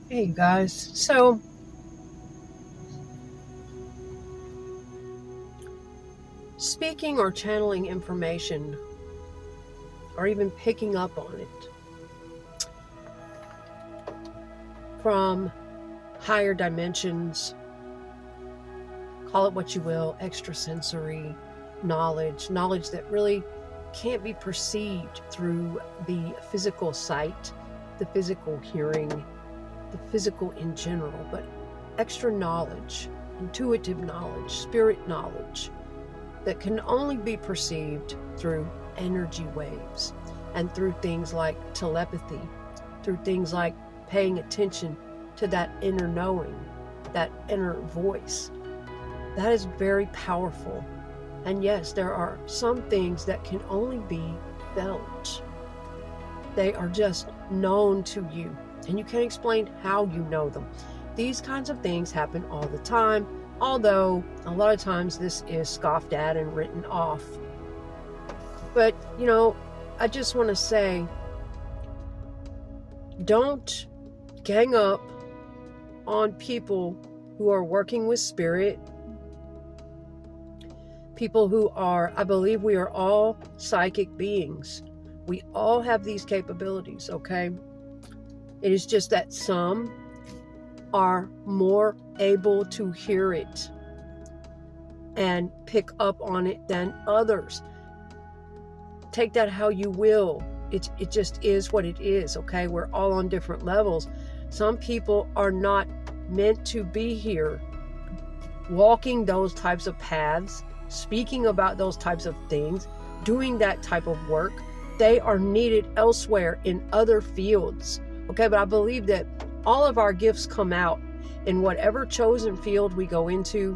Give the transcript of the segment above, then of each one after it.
Hey guys, so speaking or channeling information or even picking up on it from higher dimensions, call it what you will, extrasensory knowledge that really can't be perceived through the physical sight, the physical hearing, the physical in general, but extra knowledge, intuitive knowledge, spirit knowledge that can only be perceived through energy waves and through things like telepathy, through things like paying attention to that inner knowing, that inner voice. That is very powerful. And yes, there are some things that can only be felt. They are just known to you, and you can't explain how you know them. These kinds of things happen all the time, although a lot of times this is scoffed at and written off. But, I just want to say, don't gang up on people who are working with spirit, people who are, I believe we are all psychic beings. We all have these capabilities, okay? It is just that some are more able to hear it and pick up on it than others. Take that how you will. It just is what it is, okay? We're all on different levels. Some people are not meant to be here walking those types of paths, speaking about those types of things, doing that type of work. They are needed elsewhere in other fields, okay? But I believe that all of our gifts come out in whatever chosen field we go into,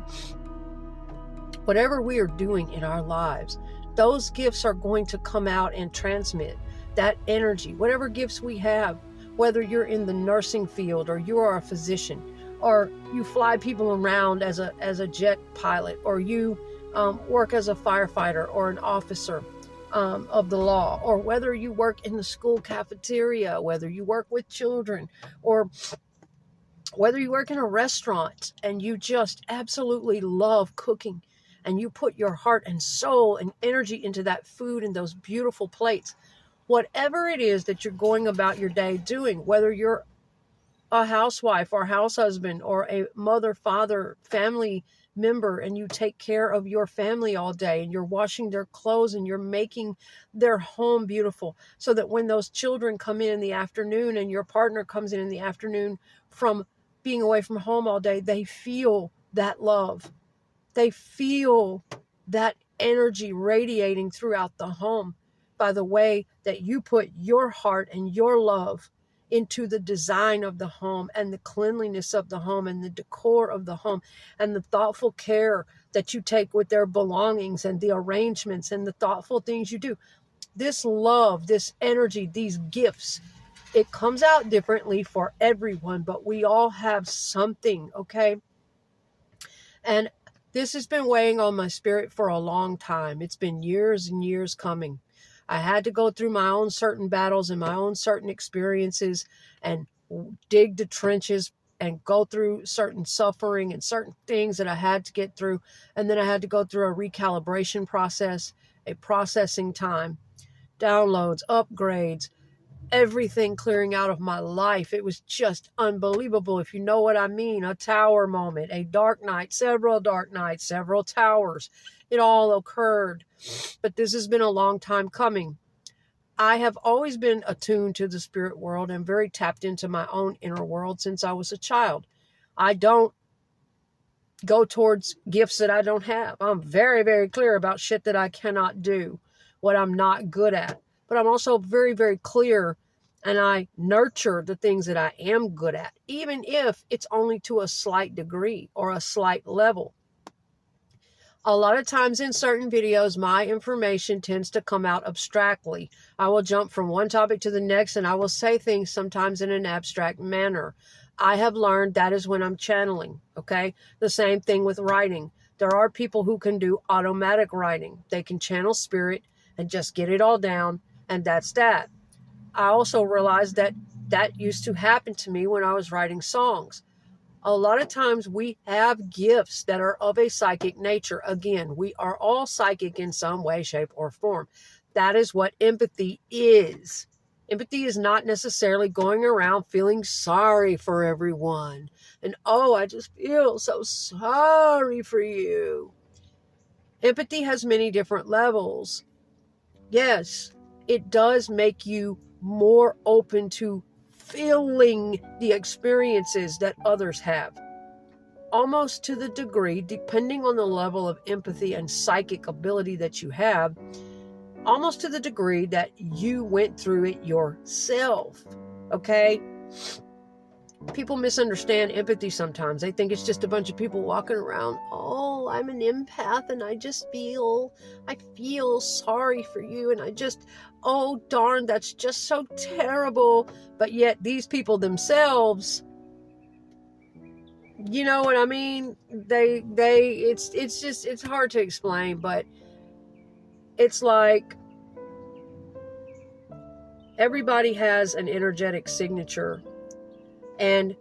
whatever we are doing in our lives. Those gifts are going to come out and transmit that energy, whatever gifts we have, whether you're in the nursing field or you are a physician or you fly people around as a jet pilot, or you work as a firefighter or an officer of the law, or whether you work in the school cafeteria, whether you work with children, or whether you work in a restaurant and you just absolutely love cooking and you put your heart and soul and energy into that food and those beautiful plates. Whatever it is that you're going about your day doing, whether you're a housewife or house husband or a mother, father, family member, and you take care of your family all day and you're washing their clothes and you're making their home beautiful so that when those children come in the afternoon and your partner comes in the afternoon from being away from home all day, they feel that love. They feel that energy radiating throughout the home by the way that you put your heart and your love into the design of the home and the cleanliness of the home and the decor of the home and the thoughtful care that you take with their belongings and the arrangements and the thoughtful things you do. This love, this energy, these gifts, it comes out differently for everyone, but we all have something, okay? And this has been weighing on my spirit for a long time. It's been years and years coming. I had to go through my own certain battles and my own certain experiences and dig the trenches and go through certain suffering and certain things that I had to get through. And then I had to go through a recalibration process, a processing time, downloads, upgrades, everything clearing out of my life. It was just unbelievable, if you know what I mean. A tower moment, a dark night, several towers. It all occurred. But this has been a long time coming. I have always been attuned to the spirit world and very tapped into my own inner world since I was a child. I don't go towards gifts that I don't have. I'm very, very clear about shit that I cannot do, what I'm not good at. But I'm also very, very clear, and I nurture the things that I am good at, even if it's only to a slight degree or a slight level. A lot of times in certain videos, my information tends to come out abstractly. I will jump from one topic to the next, and I will say things sometimes in an abstract manner. I have learned that is when I'm channeling, okay? The same thing with writing. There are people who can do automatic writing. They can channel spirit and just get it all down, and that's that. I also realized that that used to happen to me when I was writing songs. A lot of times we have gifts that are of a psychic nature. Again, we are all psychic in some way, shape, or form. That is what empathy is. Empathy is not necessarily going around feeling sorry for everyone. And, oh, I just feel so sorry for you. Empathy has many different levels. Yes, it does make you more open to feeling the experiences that others have. Almost to the degree, depending on the level of empathy and psychic ability that you have, almost to the degree that you went through it yourself. Okay? People misunderstand empathy sometimes. They think it's just a bunch of people walking around, oh, I'm an empath and I feel sorry for you, and oh darn, that's just so terrible. But yet these people themselves, you know what I mean? It's hard to explain, but it's like everybody has an energetic signature. And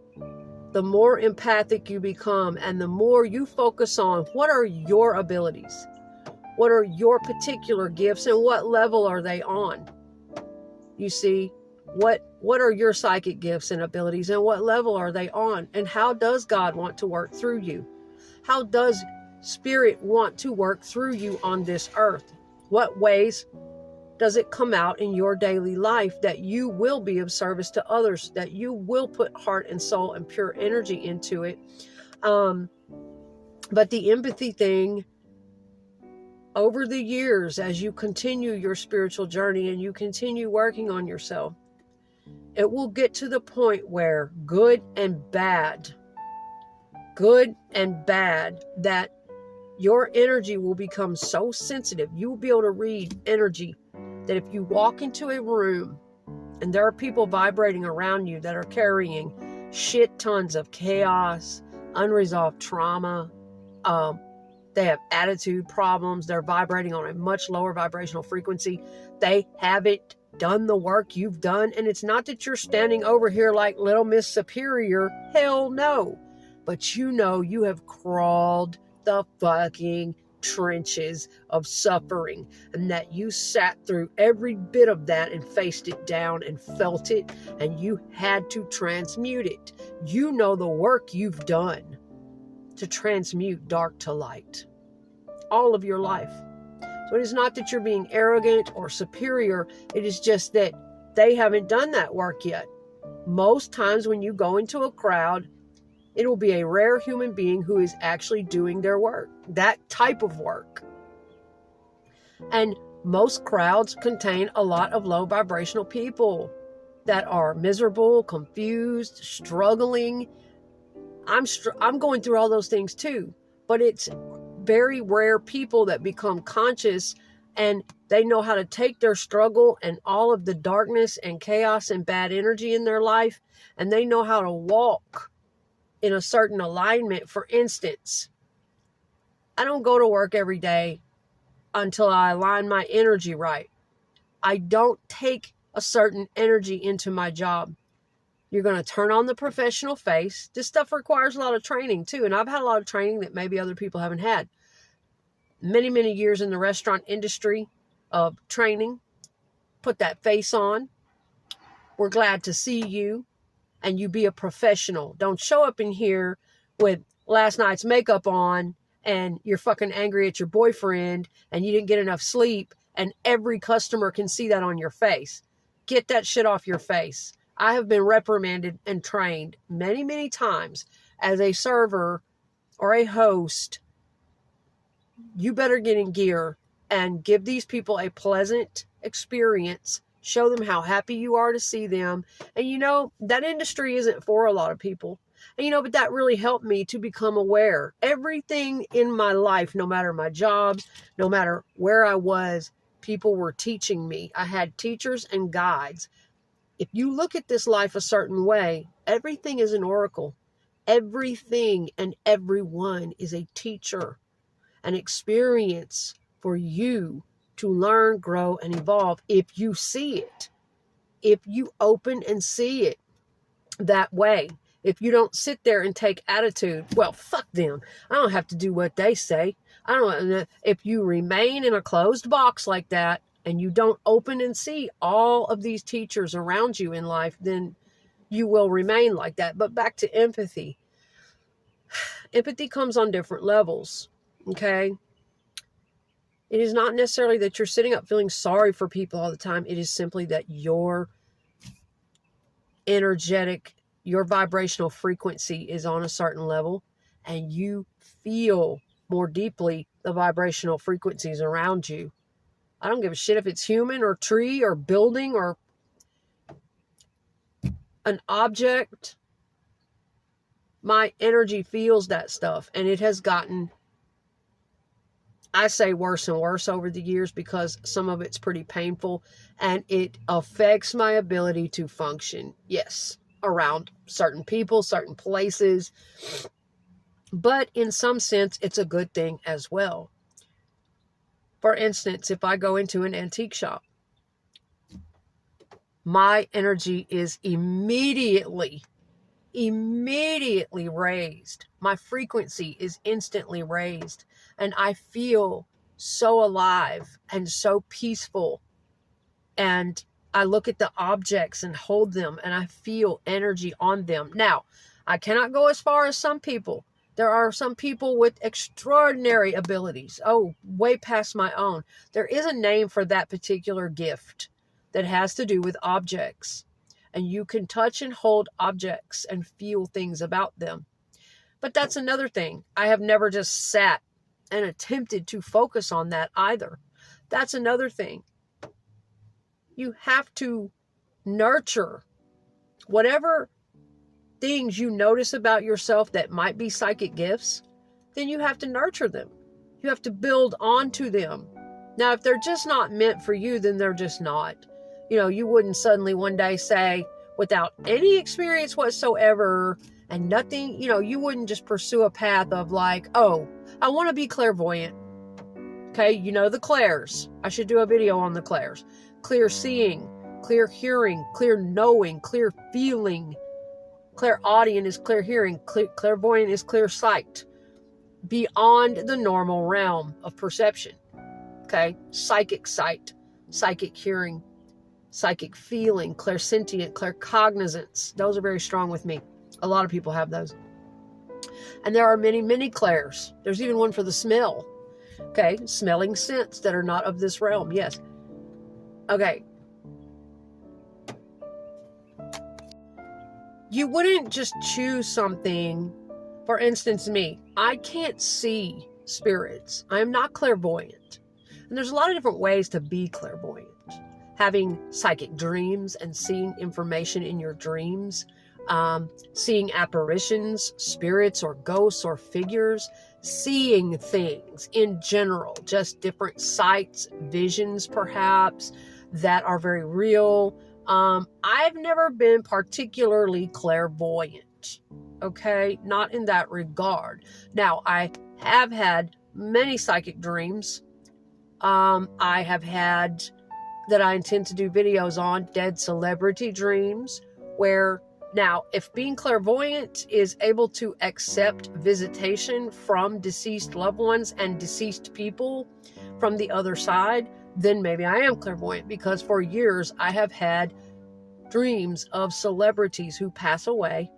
the more empathic you become and the more you focus on what are your abilities, what are your particular gifts, and what level are they on? You see, what are your psychic gifts and abilities, and what level are they on? And how does God want to work through you? How does Spirit want to work through you on this earth? What ways does it come out in your daily life that you will be of service to others, that you will put heart and soul and pure energy into it? But the empathy thing, over the years, as you continue your spiritual journey and you continue working on yourself, it will get to the point where good and bad, that your energy will become so sensitive. You will be able to read energy that if you walk into a room and there are people vibrating around you that are carrying shit tons of chaos, unresolved trauma, they have attitude problems, they're vibrating on a much lower vibrational frequency, they haven't done the work you've done. And it's not that you're standing over here like Little Miss Superior, hell no, but you know you have crawled the fucking trenches of suffering, and that you sat through every bit of that and faced it down and felt it, and you had to transmute it. You know the work you've done to transmute dark to light all of your life. So it is not that you're being arrogant or superior, it is just that they haven't done that work yet. Most times when you go into a crowd, it will be a rare human being who is actually doing their work, that type of work. And most crowds contain a lot of low vibrational people that are miserable, confused, struggling. I'm going through all those things too, but it's very rare people that become conscious and they know how to take their struggle and all of the darkness and chaos and bad energy in their life, and they know how to walk in a certain alignment. For instance, I don't go to work every day until I align my energy right. I don't take a certain energy into my job. You're going to turn on the professional face. This stuff requires a lot of training too. And I've had a lot of training that maybe other people haven't had. Many, many years in the restaurant industry of training. Put that face on. We're glad to see you. And you be a professional. Don't show up in here with last night's makeup on and you're fucking angry at your boyfriend and you didn't get enough sleep and every customer can see that on your face. Get that shit off your face. I have been reprimanded and trained many, many times as a server or a host. You better get in gear and give these people a pleasant experience. Show them how happy you are to see them. And you know, that industry isn't for a lot of people. And you know, but that really helped me to become aware. Everything in my life, no matter my job, no matter where I was, people were teaching me. I had teachers and guides. If you look at this life a certain way, everything is an oracle. Everything and everyone is a teacher, an experience for you to learn, grow, and evolve if you see it. if you open and see it that way. If you don't sit there and take attitude, well, fuck them. I don't have to do what they say. I don't. If you remain in a closed box like that and you don't open and see all of these teachers around you in life, then you will remain like that. But back to empathy. Empathy comes on different levels. Okay. It is not necessarily that you're sitting up feeling sorry for people all the time. It is simply that your energetic, your vibrational frequency is on a certain level, and you feel more deeply the vibrational frequencies around you. I don't give a shit if it's human or tree or building or an object. My energy feels that stuff, and it has gotten, I say, worse and worse over the years because some of it's pretty painful, and it affects my ability to function. Yes, around certain people, certain places. But in some sense, it's a good thing as well. For instance, if I go into an antique shop, my energy is immediately raised. My frequency is instantly raised. And I feel so alive and so peaceful. And I look at the objects and hold them and I feel energy on them. Now, I cannot go as far as some people. There are some people with extraordinary abilities. Oh, way past my own. There is a name for that particular gift that has to do with objects. And you can touch and hold objects and feel things about them. But that's another thing. I have never just sat and attempted to focus on that either. That's another thing. You have to nurture whatever things you notice about yourself that might be psychic gifts. Then you have to nurture them. You have to build onto them. Now, if they're just not meant for you, then they're just not. You know, you wouldn't suddenly one day say, without any experience whatsoever and nothing, you know, you wouldn't just pursue a path of like, oh, I want to be clairvoyant. Okay, you know the clairs. I should do a video on the clairs. Clear seeing, clear hearing, clear knowing, clear feeling. Clairaudient is clear hearing. Clairvoyant is clear sight. Beyond the normal realm of perception. Okay, psychic sight, psychic hearing, psychic feeling, clairsentient, claircognizance. Those are very strong with me. A lot of people have those. And there are many, many clairs. There's even one for the smell. Okay, smelling scents that are not of this realm. Yes. Okay. You wouldn't just choose something. For instance, me. I can't see spirits. I am not clairvoyant. And there's a lot of different ways to be clairvoyant. Having psychic dreams and seeing information in your dreams. Seeing apparitions, spirits or ghosts or figures. Seeing things in general. Just different sights, visions perhaps, that are very real. I've never been particularly clairvoyant. Okay, not in that regard. Now, I have had many psychic dreams. I have had, that I intend to do videos on, dead celebrity dreams, where, now, if being clairvoyant is able to accept visitation from deceased loved ones and deceased people from the other side, then maybe I am clairvoyant, because for years I have had dreams of celebrities who pass away.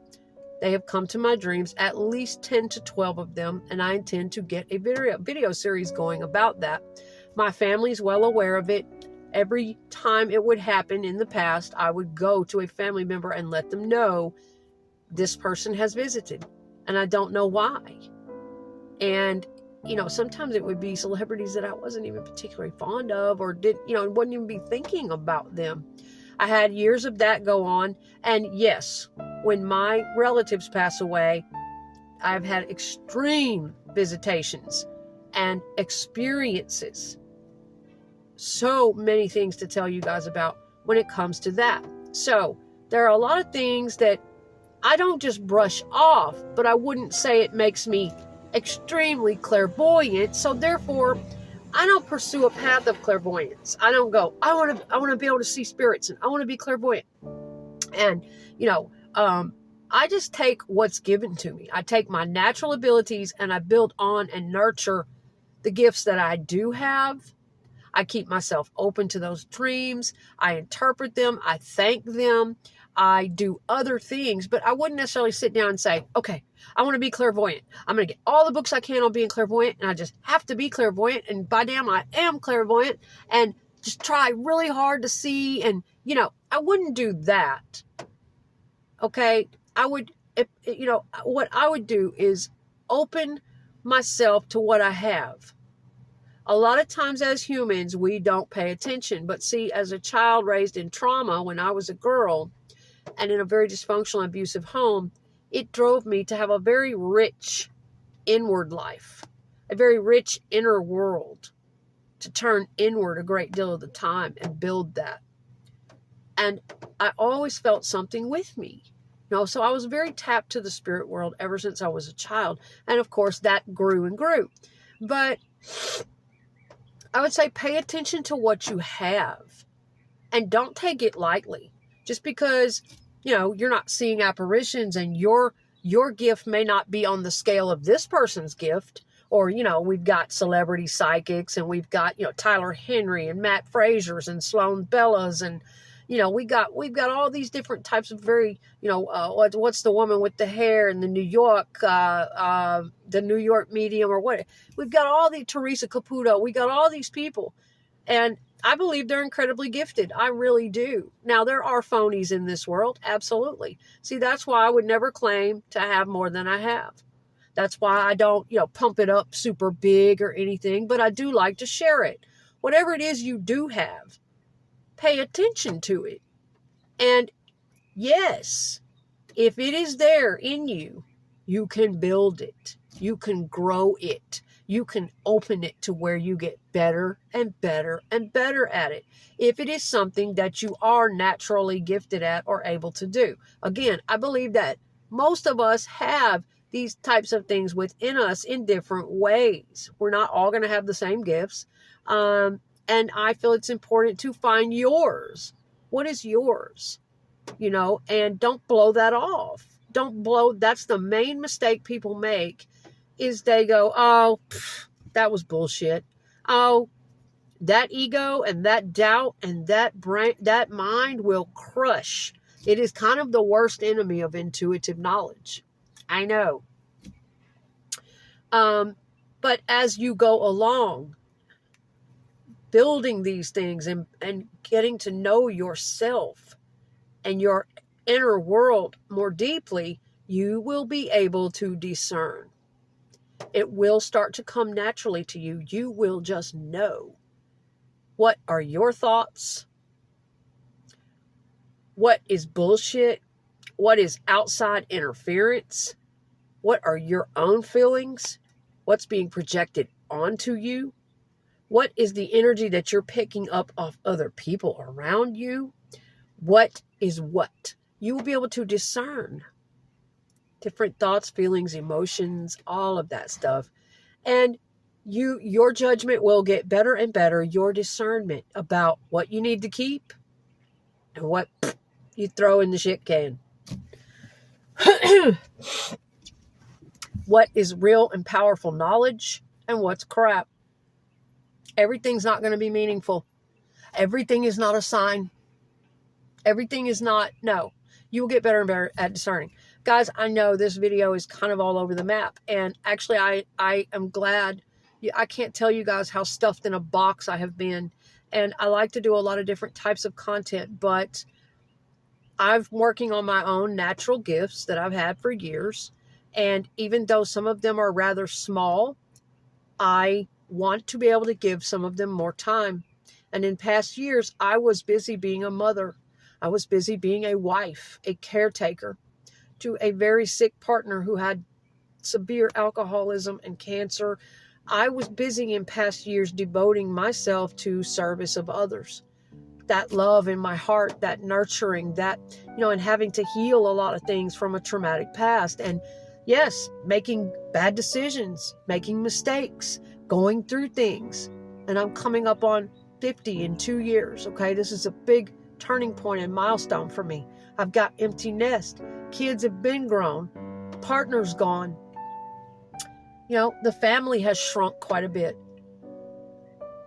They have come to my dreams, at least 10 to 12 of them, and I intend to get a video series going about that. My family's well aware of it. Every time it would happen in the past, I would go to a family member and let them know this person has visited, and I don't know why. And, you know, sometimes it would be celebrities that I wasn't even particularly fond of, or wouldn't even be thinking about them. I had years of that go on. And yes, when my relatives pass away, I've had extreme visitations and experiences. So many things to tell you guys about when it comes to that. So there are a lot of things that I don't just brush off, but I wouldn't say it makes me extremely clairvoyant. So therefore, I don't pursue a path of clairvoyance. I don't go, I want to be able to see spirits and I want to be clairvoyant. And, I just take what's given to me. I take my natural abilities and I build on and nurture the gifts that I do have. I keep myself open to those dreams. I interpret them. I thank them. I do other things, but I wouldn't necessarily sit down and say, okay, I want to be clairvoyant. I'm going to get all the books I can on being clairvoyant, and I just have to be clairvoyant. And by damn, I am clairvoyant, and just try really hard to see. And, I wouldn't do that. Okay. I would, what I would do is open myself to what I have. A lot of times as humans, we don't pay attention. But see, as a child raised in trauma, when I was a girl and in a very dysfunctional, abusive home, it drove me to have a very rich inward life, a very rich inner world, to turn inward a great deal of the time and build that. And I always felt something with me. So I was very tapped to the spirit world ever since I was a child. And of course, that grew and grew. But I would say pay attention to what you have and don't take it lightly. Just because, you're not seeing apparitions and your gift may not be on the scale of this person's gift. Or, we've got celebrity psychics and we've got, Tyler Henry and Matt Fraser's and Sloan Bella's and, we've got all these different types of very, what's the woman with the hair in the New York medium or what? We've got all the Teresa Caputo. We got all these people. And I believe they're incredibly gifted. I really do. Now, there are phonies in this world. Absolutely. See, that's why I would never claim to have more than I have. That's why I don't, pump it up super big or anything, but I do like to share it. Whatever it is you do have, pay attention to it. And yes, if it is there in you, you can build it. You can grow it. You can open it to where you get better and better and better at it. If it is something that you are naturally gifted at or able to do. Again, I believe that most of us have these types of things within us in different ways. We're not all going to have the same gifts. And I feel it's important to find yours. What is yours? And don't blow that off. That's the main mistake people make is they go, oh, that was bullshit. Oh, that ego and that doubt and that brain, that mind will crush. It is kind of the worst enemy of intuitive knowledge. I know. But as you go along, building these things and getting to know yourself and your inner world more deeply, you will be able to discern. It will start to come naturally to you. You will just know. What are your thoughts? What is bullshit? What is outside interference? What are your own feelings? What's being projected onto you? What is the energy that you're picking up off other people around you? What is what? You will be able to discern different thoughts, feelings, emotions, all of that stuff. And your judgment will get better and better. Your discernment about what you need to keep and what you throw in the shit can. What is real and powerful knowledge and what's crap. Everything's not going to be meaningful. Everything is not a sign. Everything is not, no. You will get better and better at discerning. Guys, I know this video is kind of all over the map. And actually, I am glad. I can't tell you guys how stuffed in a box I have been. And I like to do a lot of different types of content. But I'm working on my own natural gifts that I've had for years. And even though some of them are rather small, I want to be able to give some of them more time. And in past years, I was busy being a mother. I was busy being a wife, a caretaker to a very sick partner who had severe alcoholism and cancer. I was busy in past years devoting myself to service of others. That love in my heart, that nurturing, that, and having to heal a lot of things from a traumatic past. And yes, making bad decisions, making mistakes, going through things. and I'm coming up on 50 in 2 years. Okay, this is a big turning point and milestone for me. I've got empty nest. Kids have been grown. Partner's gone. You know, the family has shrunk quite a bit.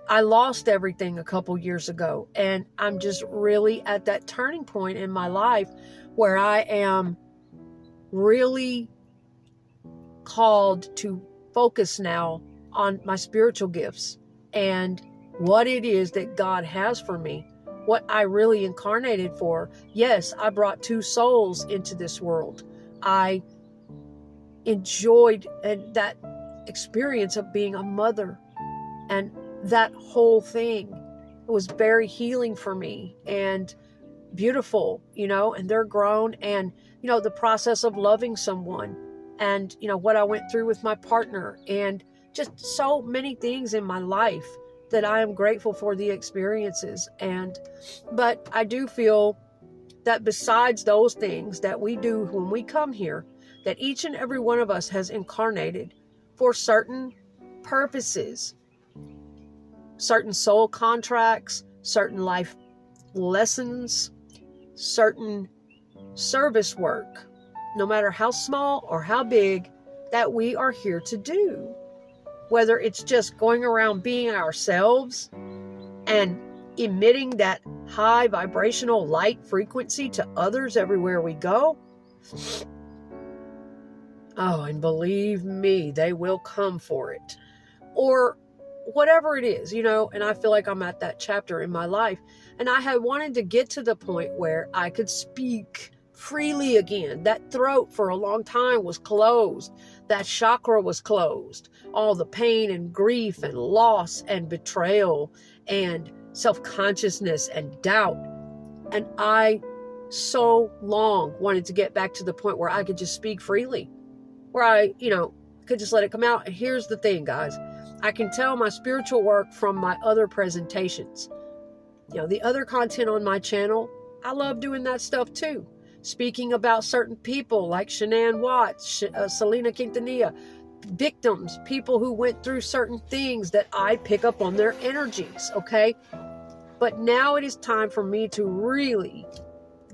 I lost everything a couple years ago, and I'm just really at that turning point in my life where I am really called to focus now on my spiritual gifts and what it is that God has for me, what I really incarnated for. Yes, I brought 2 souls into this world. I enjoyed that experience of being a mother, and that whole thing was very healing for me and beautiful, you know, and they're grown, and, you know, the process of loving someone, and, you know, what I went through with my partner, and just so many things in my life that I am grateful for the experiences. But I do feel that besides those things that we do when we come here, that each and every one of us has incarnated for certain purposes, certain soul contracts, certain life lessons, certain service work, no matter how small or how big, that we are here to do. Whether it's just going around being ourselves and emitting that high vibrational light frequency to others everywhere we go. Oh, and believe me, they will come for it. Or whatever it is, you know, and I feel like I'm at that chapter in my life. And I had wanted to get to the point where I could speak freely again. That throat for a long time was closed. That chakra was closed. All the pain and grief and loss and betrayal and self-consciousness and doubt. And I so long wanted to get back to the point where I could just speak freely, where I, you know, could just let it come out. And here's the thing, guys. I can tell my spiritual work from my other presentations. You know, the other content on my channel, I love doing that stuff too. Speaking about certain people like Shanann Watts, Selena Quintanilla, victims, people who went through certain things that I pick up on their energies, okay? But now it is time for me to really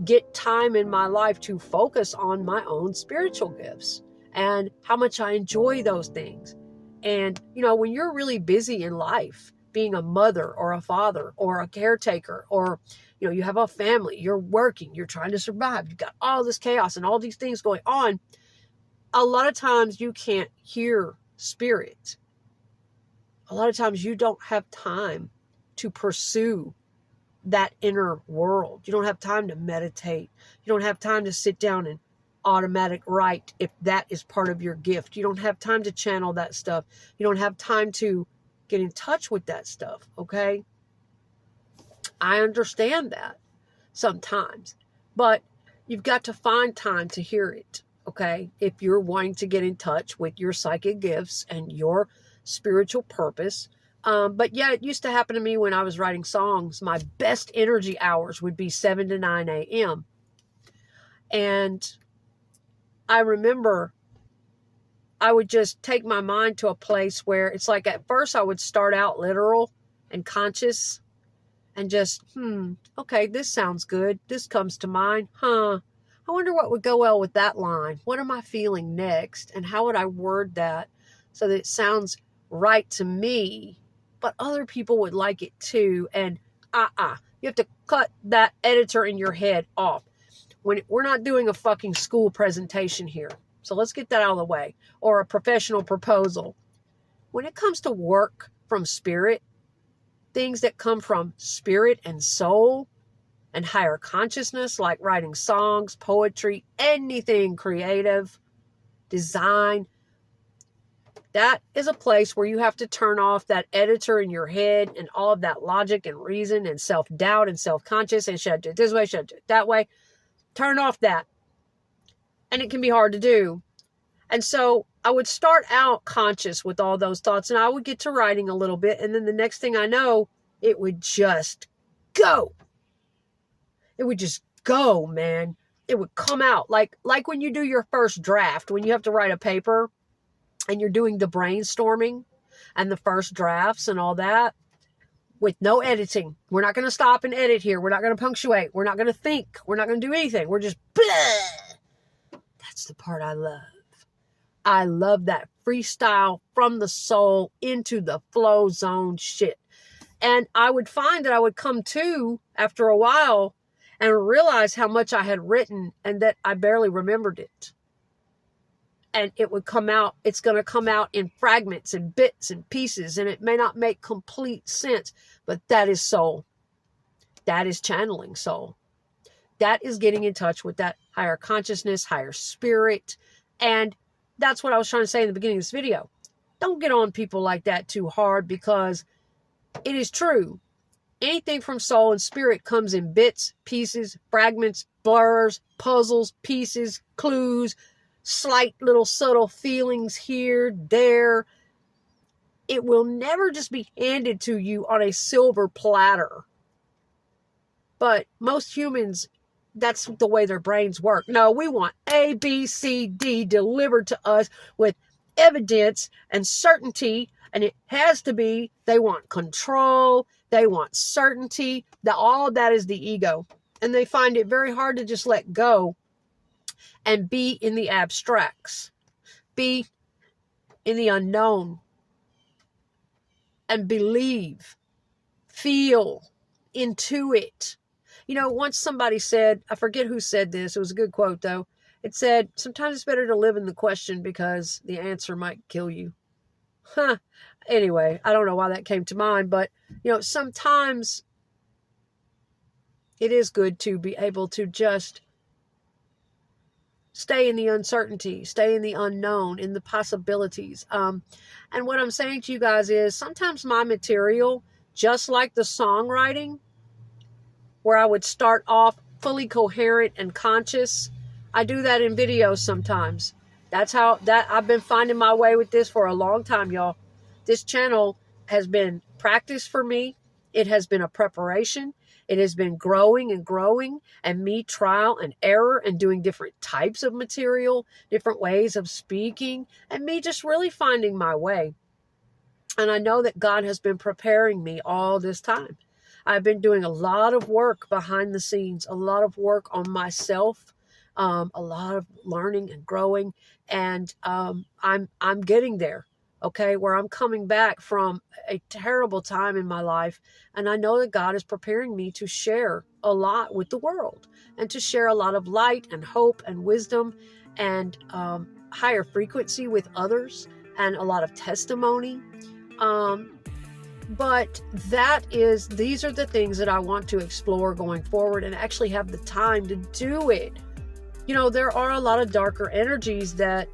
get time in my life to focus on my own spiritual gifts and how much I enjoy those things. And, you know, when you're really busy in life, being a mother or a father or a caretaker, or, you know, you have a family, you're working, you're trying to survive, you've got all this chaos and all these things going on, a lot of times you can't hear spirit. A lot of times you don't have time to pursue that inner world. You don't have time to meditate. You don't have time to sit down and automatic write if that is part of your gift. You don't have time to channel that stuff. You don't have time to get in touch with that stuff, okay? I understand that sometimes, but you've got to find time to hear it, okay? If you're wanting to get in touch with your psychic gifts and your spiritual purpose. But yeah, it used to happen to me when I was writing songs. My best energy hours would be 7 to 9 a.m. And I remember I would just take my mind to a place where it's like at first I would start out literal and conscious and just, okay, this sounds good. This comes to mind. I wonder what would go well with that line. What am I feeling next? And how would I word that so that it sounds right to me, but other people would like it too? And you have to cut that editor in your head off. We're not doing a fucking school presentation here. So let's get that out of the way. Or a professional proposal. When it comes to work from spirit, things that come from spirit and soul and higher consciousness, like writing songs, poetry, anything creative, design, that is a place where you have to turn off that editor in your head and all of that logic and reason and self-doubt and self-conscious and should I do it this way, should I do it that way. Turn off that. And it can be hard to do. And so I would start out conscious with all those thoughts, and I would get to writing a little bit. And then the next thing I know, it would just go. It would just go, man. It would come out like when you do your first draft, when you have to write a paper and you're doing the brainstorming and the first drafts and all that. with no editing. We're not going to stop and edit here. We're not going to punctuate. We're not going to think. We're not going to do anything. We're just blah. That's the part I love. I love that freestyle from the soul into the flow zone shit. And I would find that I would come to after a while and realize how much I had written and that I barely remembered it. And it would come out, it's going to come out in fragments and bits and pieces, and it may not make complete sense, but that is soul. That is channeling soul. That is getting in touch with that higher consciousness, higher spirit. And that's what I was trying to say in the beginning of this video. Don't get on people like that too hard, because it is true. Anything from soul and spirit comes in bits, pieces, fragments, blurs, puzzles, pieces, clues, slight little subtle feelings here, there. It will never just be handed to you on a silver platter. But most humans, that's the way their brains work. No, we want A, B, C, D delivered to us with evidence and certainty. And it has to be, they want control. They want certainty. All of that is the ego. And they find it very hard to just let go and be in the abstracts, be in the unknown, and believe, feel, intuit. You know, once somebody said, I forget who said this, it was a good quote though. It said, sometimes it's better to live in the question because the answer might kill you. Anyway, I don't know why that came to mind, but you know, sometimes it is good to be able to just stay in the uncertainty, stay in the unknown, in the possibilities. And what I'm saying to you guys is sometimes my material, just like the songwriting, where I would start off fully coherent and conscious, I do that in videos sometimes. That's how I've been finding my way with this for a long time, y'all. This channel has been practice for me. It has been a preparation. It has been growing and me trial and error and doing different types of material, different ways of speaking, and me just really finding my way. And I know that God has been preparing me all this time. I've been doing a lot of work behind the scenes, a lot of work on myself, a lot of learning and growing, and I'm getting there. Okay, where I'm coming back from a terrible time in my life. And I know that God is preparing me to share a lot with the world and to share a lot of light and hope and wisdom and higher frequency with others and a lot of testimony. But these are the things that I want to explore going forward and actually have the time to do it. You know, there are a lot of darker energies that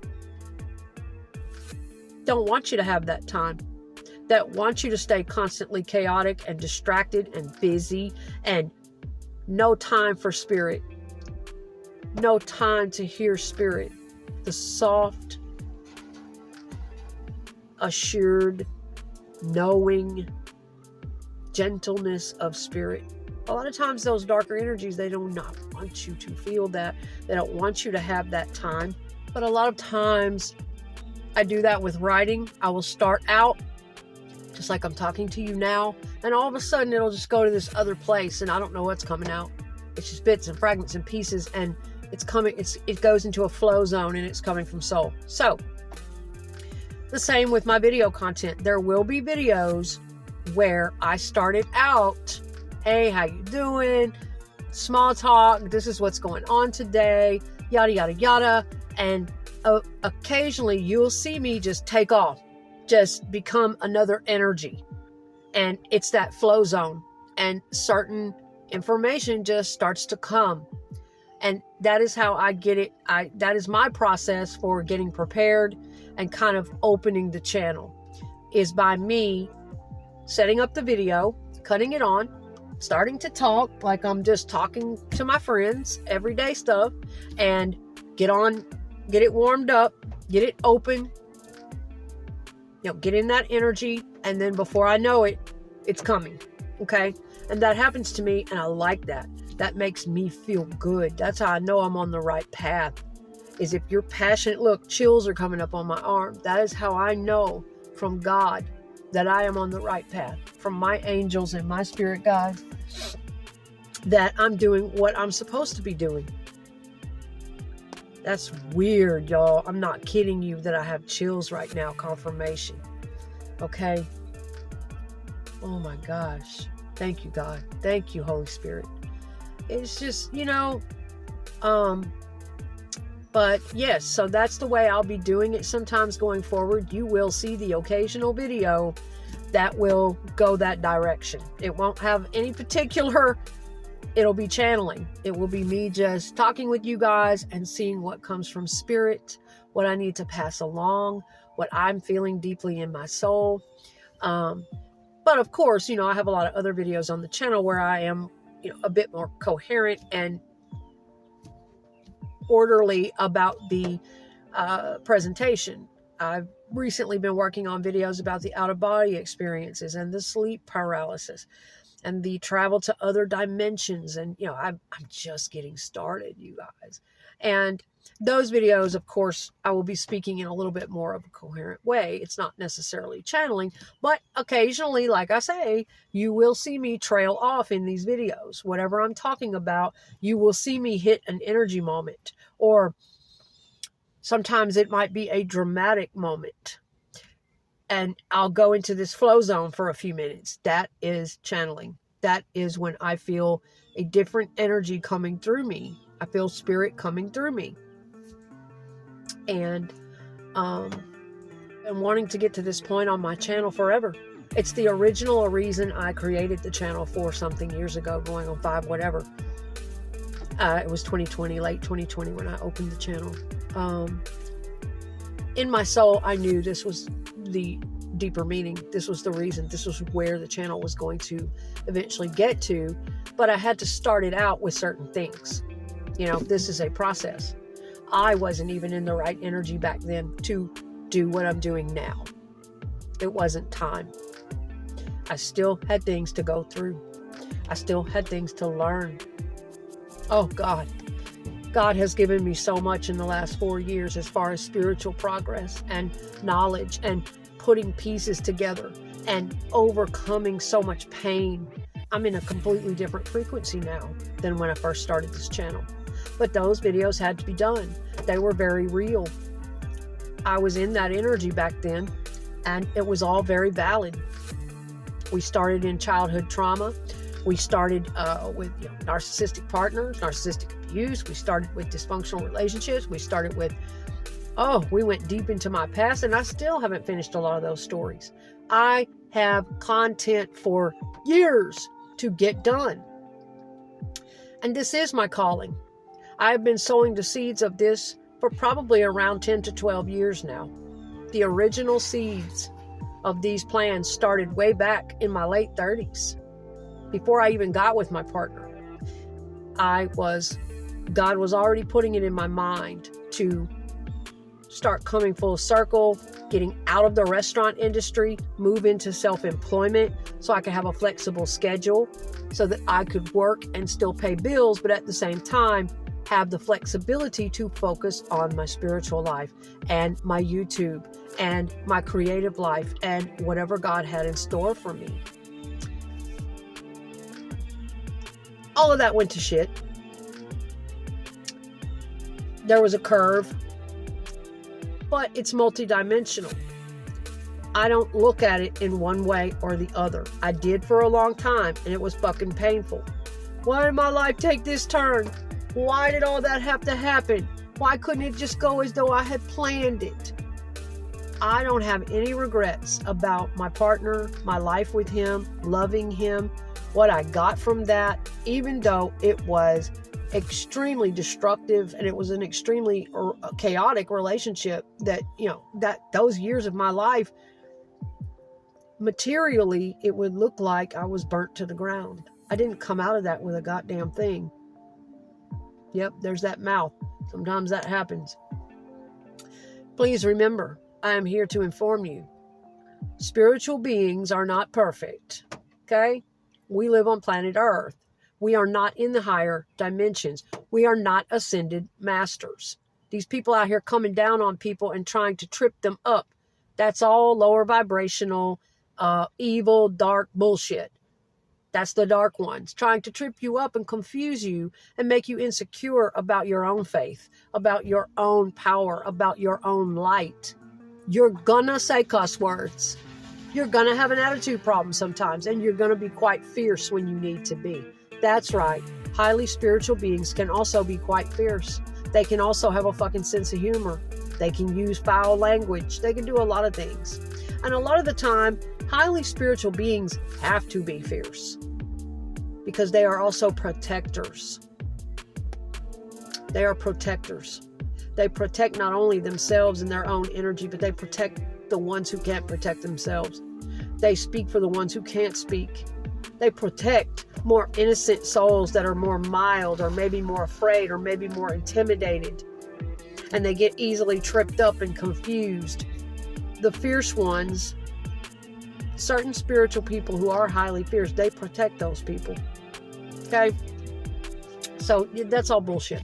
don't want you to have that time, that want you to stay constantly chaotic and distracted and busy and no time for spirit, no time to hear spirit, the soft, assured, knowing gentleness of spirit. A lot of times those darker energies, they do not want you to feel that. They don't want you to have that time. But a lot of times I do that with writing. I will start out just like I'm talking to you now, and all of a sudden it'll just go to this other place and I don't know what's coming out. It's just bits and fragments and pieces, and it goes into a flow zone and it's coming from soul. So the same with my video content. There will be videos where I started out, hey, how you doing? Small talk, this is what's going on today, yada, yada, yada. And occasionally you'll see me just take off, just become another energy. And it's that flow zone, and certain information just starts to come. And that is how I get it. That is my process for getting prepared and kind of opening the channel, is by me setting up the video, cutting it on, starting to talk like I'm just talking to my friends, everyday stuff, and get it warmed up, get it open, get in that energy, and then before I know it, it's coming, okay? And that happens to me, and I like that. That makes me feel good. That's how I know I'm on the right path, is if you're passionate. Look, chills are coming up on my arm. That is how I know from God that I am on the right path from my angels and my spirit guides, that I'm doing what I'm supposed to be doing. That's weird, y'all. I'm not kidding you that I have chills right now. Confirmation. Okay? Oh my gosh. Thank you, God. Thank you, Holy Spirit. It's just, but yes, so that's the way I'll be doing it sometimes going forward. You will see the occasional video that will go that direction. It won't have any particular, it'll be channeling. It will be me just talking with you guys and seeing what comes from spirit, what I need to pass along, what I'm feeling deeply in my soul. But of course, I have a lot of other videos on the channel where I am, a bit more coherent and orderly about the presentation. I've recently been working on videos about the out-of-body experiences and the sleep paralysis and the travel to other dimensions. And, I'm just getting started, you guys. And those videos, of course, I will be speaking in a little bit more of a coherent way. It's not necessarily channeling, but occasionally, like I say, you will see me trail off in these videos. Whatever I'm talking about, you will see me hit an energy moment, or sometimes it might be a dramatic moment. And I'll go into this flow zone for a few minutes. That is channeling. That is when I feel a different energy coming through me. I feel spirit coming through me. And I'm wanting to get to this point on my channel forever. It's the original reason I created the channel 4 something years ago, going on 5, whatever. It was 2020, late 2020 when I opened the channel. In my soul, I knew this was the deeper meaning. This was the reason. This was where the channel was going to eventually get to. But I had to start it out with certain things. This is a process. I wasn't even in the right energy back then to do what I'm doing now. It wasn't time. I still had things to go through. I still had things to learn. Oh, God. God has given me so much in the last 4 years as far as spiritual progress and knowledge and putting pieces together and overcoming so much pain. I'm in a completely different frequency now than when I first started this channel. But those videos had to be done. They were very real. I was in that energy back then, and it was all very valid. We started in childhood trauma. We started with narcissistic partners, narcissistic abuse. We started with dysfunctional relationships. We started with, we went deep into my past, and I still haven't finished a lot of those stories. I have content for years to get done. And this is my calling. I've been sowing the seeds of this for probably around 10 to 12 years now. The original seeds of these plans started way back in my late 30s. Before I even got with my partner, God was already putting it in my mind to start coming full circle, getting out of the restaurant industry, move into self-employment so I could have a flexible schedule so that I could work and still pay bills, but at the same time, have the flexibility to focus on my spiritual life and my YouTube and my creative life and whatever God had in store for me. All of that went to shit. There was a curve, but it's multidimensional. I don't look at it in one way or the other. I did for a long time, and it was fucking painful. Why did my life take this turn? Why did all that have to happen? Why couldn't it just go as though I had planned it? I don't have any regrets about my partner, my life with him, loving him, what I got from that, even though it was extremely destructive and it was an extremely chaotic relationship that, that those years of my life, materially, it would look like I was burnt to the ground. I didn't come out of that with a goddamn thing. Yep, there's that mouth. Sometimes that happens. Please remember, I am here to inform you. Spiritual beings are not perfect. Okay? We live on planet Earth. We are not in the higher dimensions. We are not ascended masters. These people out here coming down on people and trying to trip them up. That's all lower vibrational evil, dark bullshit. That's the dark ones, trying to trip you up and confuse you and make you insecure about your own faith, about your own power, about your own light. You're gonna say cuss words. You're gonna have an attitude problem sometimes, and you're gonna be quite fierce when you need to be. That's right. Highly spiritual beings can also be quite fierce. They can also have a fucking sense of humor. They can use foul language. They can do a lot of things. And a lot of the time, highly spiritual beings have to be fierce because they are also protectors. They are protectors. They protect not only themselves and their own energy, but they protect the ones who can't protect themselves. They speak for the ones who can't speak. They protect more innocent souls that are more mild or maybe more afraid or maybe more intimidated. And they get easily tripped up and confused. The fierce ones, certain spiritual people who are highly fierce, they protect those people. Okay? So that's all bullshit.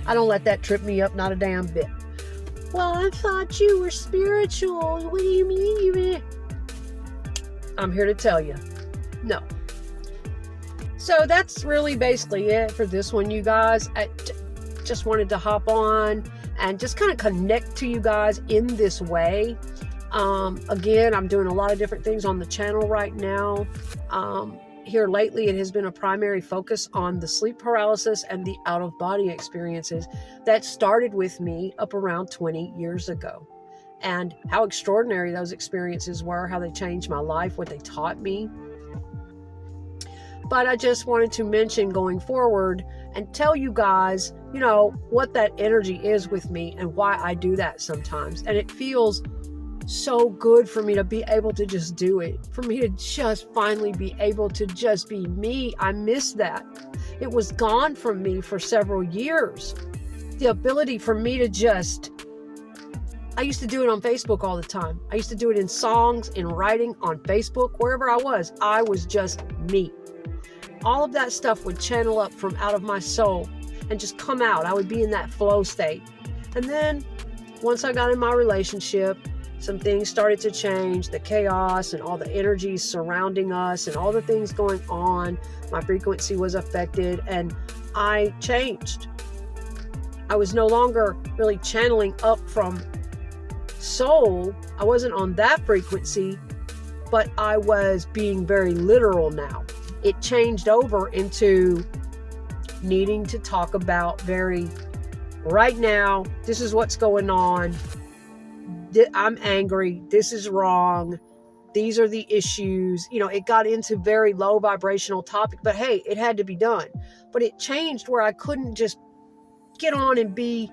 I don't let that trip me up, not a damn bit. Well, I thought you were spiritual. What do you mean you... I'm here to tell you, no. So that's really basically it for this one, you guys. I just wanted to hop on and just kind of connect to you guys in this way. Again, I'm doing a lot of different things on the channel right now. Here lately, it has been a primary focus on the sleep paralysis and the out-of-body experiences that started with me up around 20 years ago. And how extraordinary those experiences were, how they changed my life, what they taught me. But I just wanted to mention going forward and tell you guys, you know, what that energy is with me and why I do that sometimes. And it feels so good for me to be able to just do it, for me to just finally be able to just be me. I miss that. It was gone from me for several years. The ability for me to just, I used to do it on Facebook all the time. I used to do it in songs, in writing, on Facebook, wherever I was just me. All of that stuff would channel up from out of my soul and just come out. I would be in that flow state. And then once I got in my relationship, some things started to change, the chaos and all the energies surrounding us and all the things going on. My frequency was affected and I changed. I was no longer really channeling up from soul. I wasn't on that frequency, but I was being very literal now. It changed over into needing to talk about very, right now, this is what's going on. I'm angry. This is wrong. These are the issues. You know, it got into very low vibrational topic, but hey, it had to be done. But it changed where I couldn't just get on and be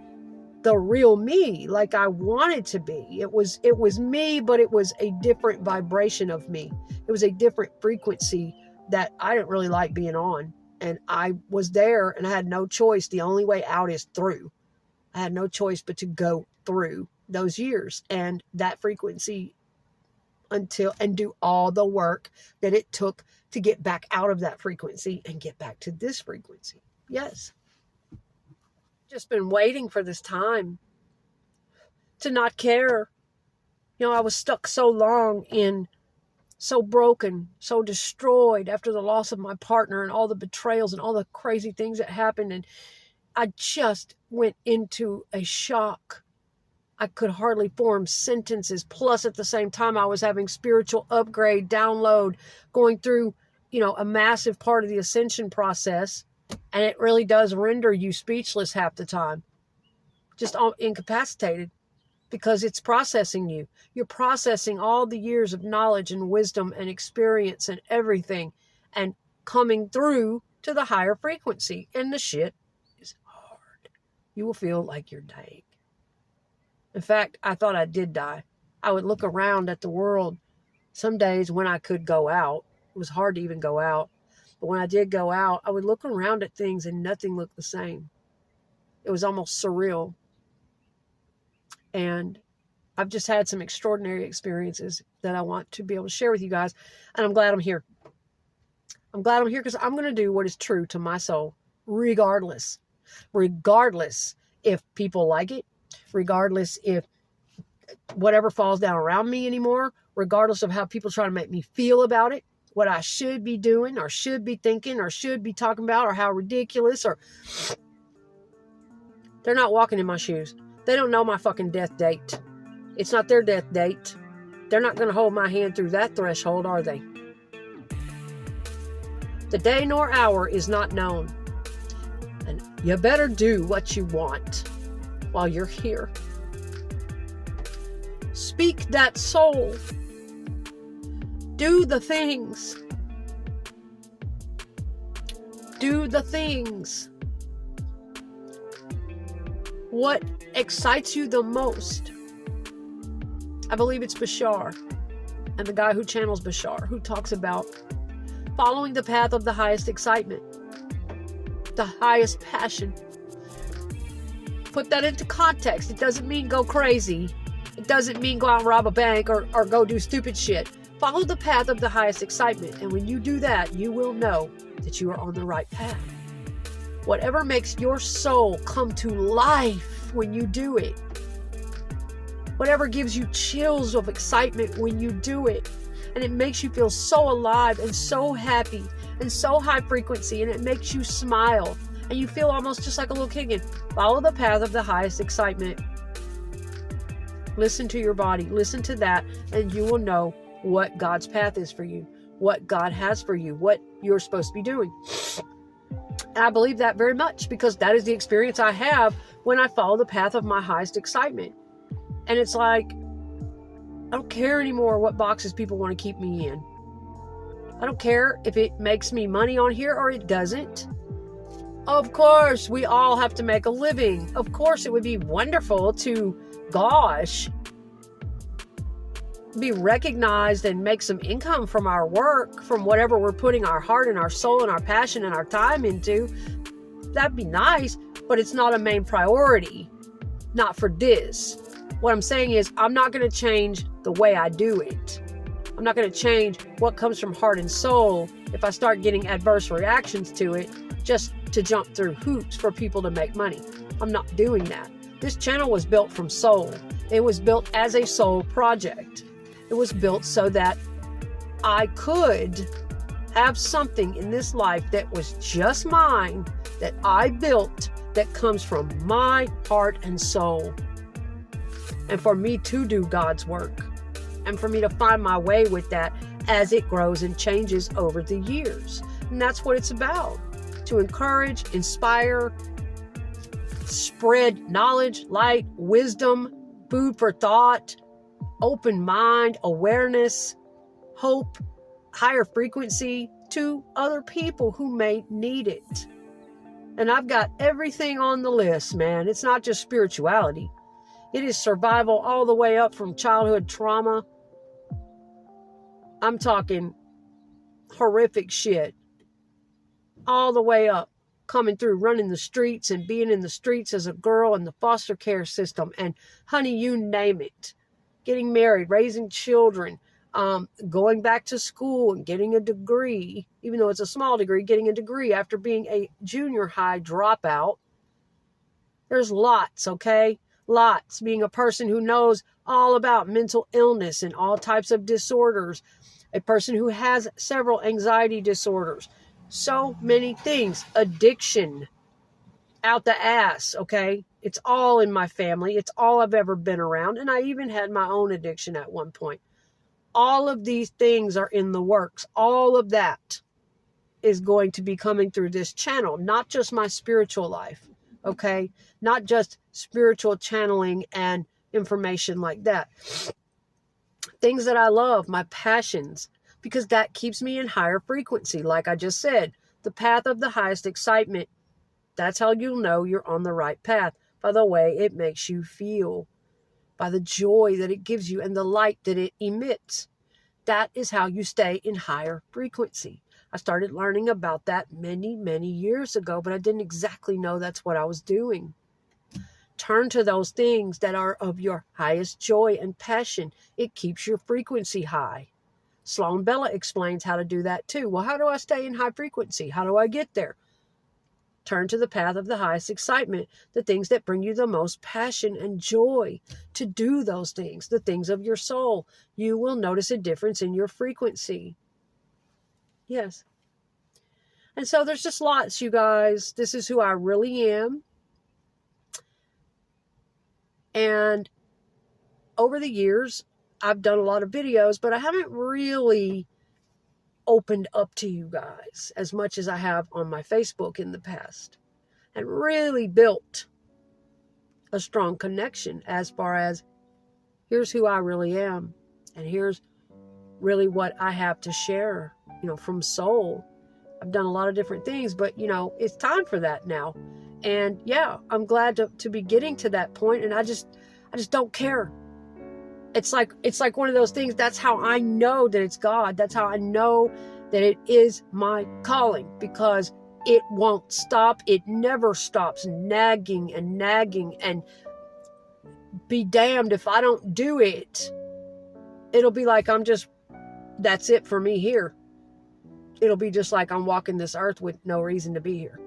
the real me like I wanted to be. It was me, but it was a different vibration of me. It was a different frequency that I didn't really like being on. And I was there and I had no choice. The only way out is through. I had no choice but to go through those years and that frequency and do all the work that it took to get back out of that frequency and get back to this frequency. Yes. Just been waiting for this time to not care. You know, I was stuck so long in, so broken, so destroyed after the loss of my partner and all the betrayals and all the crazy things that happened. And I just went into a shock. I could hardly form sentences. Plus, at the same time, I was having spiritual upgrade, download, going through, you know, a massive part of the ascension process. And it really does render you speechless half the time. Just incapacitated because it's processing you. You're processing all the years of knowledge and wisdom and experience and everything and coming through to the higher frequency. And the shit is hard. You will feel like you're dying. In fact, I thought I did die. I would look around at the world some days when I could go out. It was hard to even go out. But when I did go out, I would look around at things and nothing looked the same. It was almost surreal. And I've just had some extraordinary experiences that I want to be able to share with you guys. And I'm glad I'm here. I'm glad I'm here because I'm going to do what is true to my soul, regardless. Regardless if people like it. Regardless if whatever falls down around me anymore, regardless of how people try to make me feel about it, what I should be doing or should be thinking or should be talking about, or how ridiculous, or they're not walking in my shoes. They don't know my fucking death date. It's not their death date. They're not going to hold my hand through that threshold, are they? The day nor hour is not known. And you better do what you want while you're here. Speak that soul. Do the things. Do the things. What excites you the most? I believe it's Bashar, and the guy who channels Bashar, who talks about following the path of the highest excitement, the highest passion. Put that into context. It doesn't mean go crazy. It doesn't mean go out and rob a bank or go do stupid shit. Follow the path of the highest excitement, and when you do that, you will know that you are on the right path. Whatever makes your soul come to life when you do it, whatever gives you chills of excitement when you do it, and it makes you feel so alive and so happy and so high frequency, and it makes you smile and you feel almost just like a little kid again. Follow the path of the highest excitement. Listen to your body, listen to that, and you will know what God's path is for you, what God has for you, what you're supposed to be doing. And I believe that very much, because that is the experience I have when I follow the path of my highest excitement. And it's like, I don't care anymore what boxes people want to keep me in. I don't care if it makes me money on here or it doesn't. Of course, we all have to make a living. Of course, it would be wonderful to, be recognized and make some income from our work, from whatever we're putting our heart and our soul and our passion and our time into. That'd be nice, but it's not a main priority. Not for this. What I'm saying is, I'm not going to change the way I do it. I'm not going to change what comes from heart and soul if I start getting adverse reactions to it just to jump through hoops for people to make money. I'm not doing that. This channel was built from soul. It was built as a soul project. It was built so that I could have something in this life that was just mine, that I built, that comes from my heart and soul. And for me to do God's work. And for me to find my way with that as it grows and changes over the years. And that's what it's about. To encourage, inspire, spread knowledge, light, wisdom, food for thought, open mind, awareness, hope, higher frequency to other people who may need it. And I've got everything on the list, man. It's not just spirituality. It is survival all the way up from childhood trauma. I'm talking horrific shit. All the way up. Coming through, running the streets and being in the streets as a girl in the foster care system. And honey, you name it. Getting married, raising children, going back to school and getting a degree, even though it's a small degree, getting a degree after being a junior high dropout. There's lots, okay? Lots. Being a person who knows all about mental illness and all types of disorders. A person who has several anxiety disorders. So many things. Addiction. Out the ass, okay? It's all in my family. It's all I've ever been around. And I even had my own addiction at one point. All of these things are in the works. All of that is going to be coming through this channel. Not just my spiritual life, okay? Not just spiritual channeling and information like that. Things that I love, my passions, because that keeps me in higher frequency. Like I just said, the path of the highest excitement. That's how you'll know you're on the right path. By the way it makes you feel. By the joy that it gives you and the light that it emits. That is how you stay in higher frequency. I started learning about that many, many years ago, but I didn't exactly know that's what I was doing. Turn to those things that are of your highest joy and passion. It keeps your frequency high. Sloan Bella explains how to do that too. Well, how do I stay in high frequency? How do I get there? Turn to the path of the highest excitement, the things that bring you the most passion and joy to do those things, the things of your soul. You will notice a difference in your frequency. Yes. And so there's just lots, you guys. This is who I really am. And over the years, I've done a lot of videos, but I haven't really opened up to you guys as much as I have on my Facebook in the past, and really built a strong connection as far as here's who I really am, and here's really what I have to share, from soul. I've done a lot of different things, but it's time for that now. And yeah, I'm glad to be getting to that point, and I just don't care. It's like one of those things. That's how I know that it's God. That's how I know that it is my calling, because it won't stop. It never stops nagging and be damned if I don't do it. It'll be like that's it for me here. It'll be just like I'm walking this earth with no reason to be here.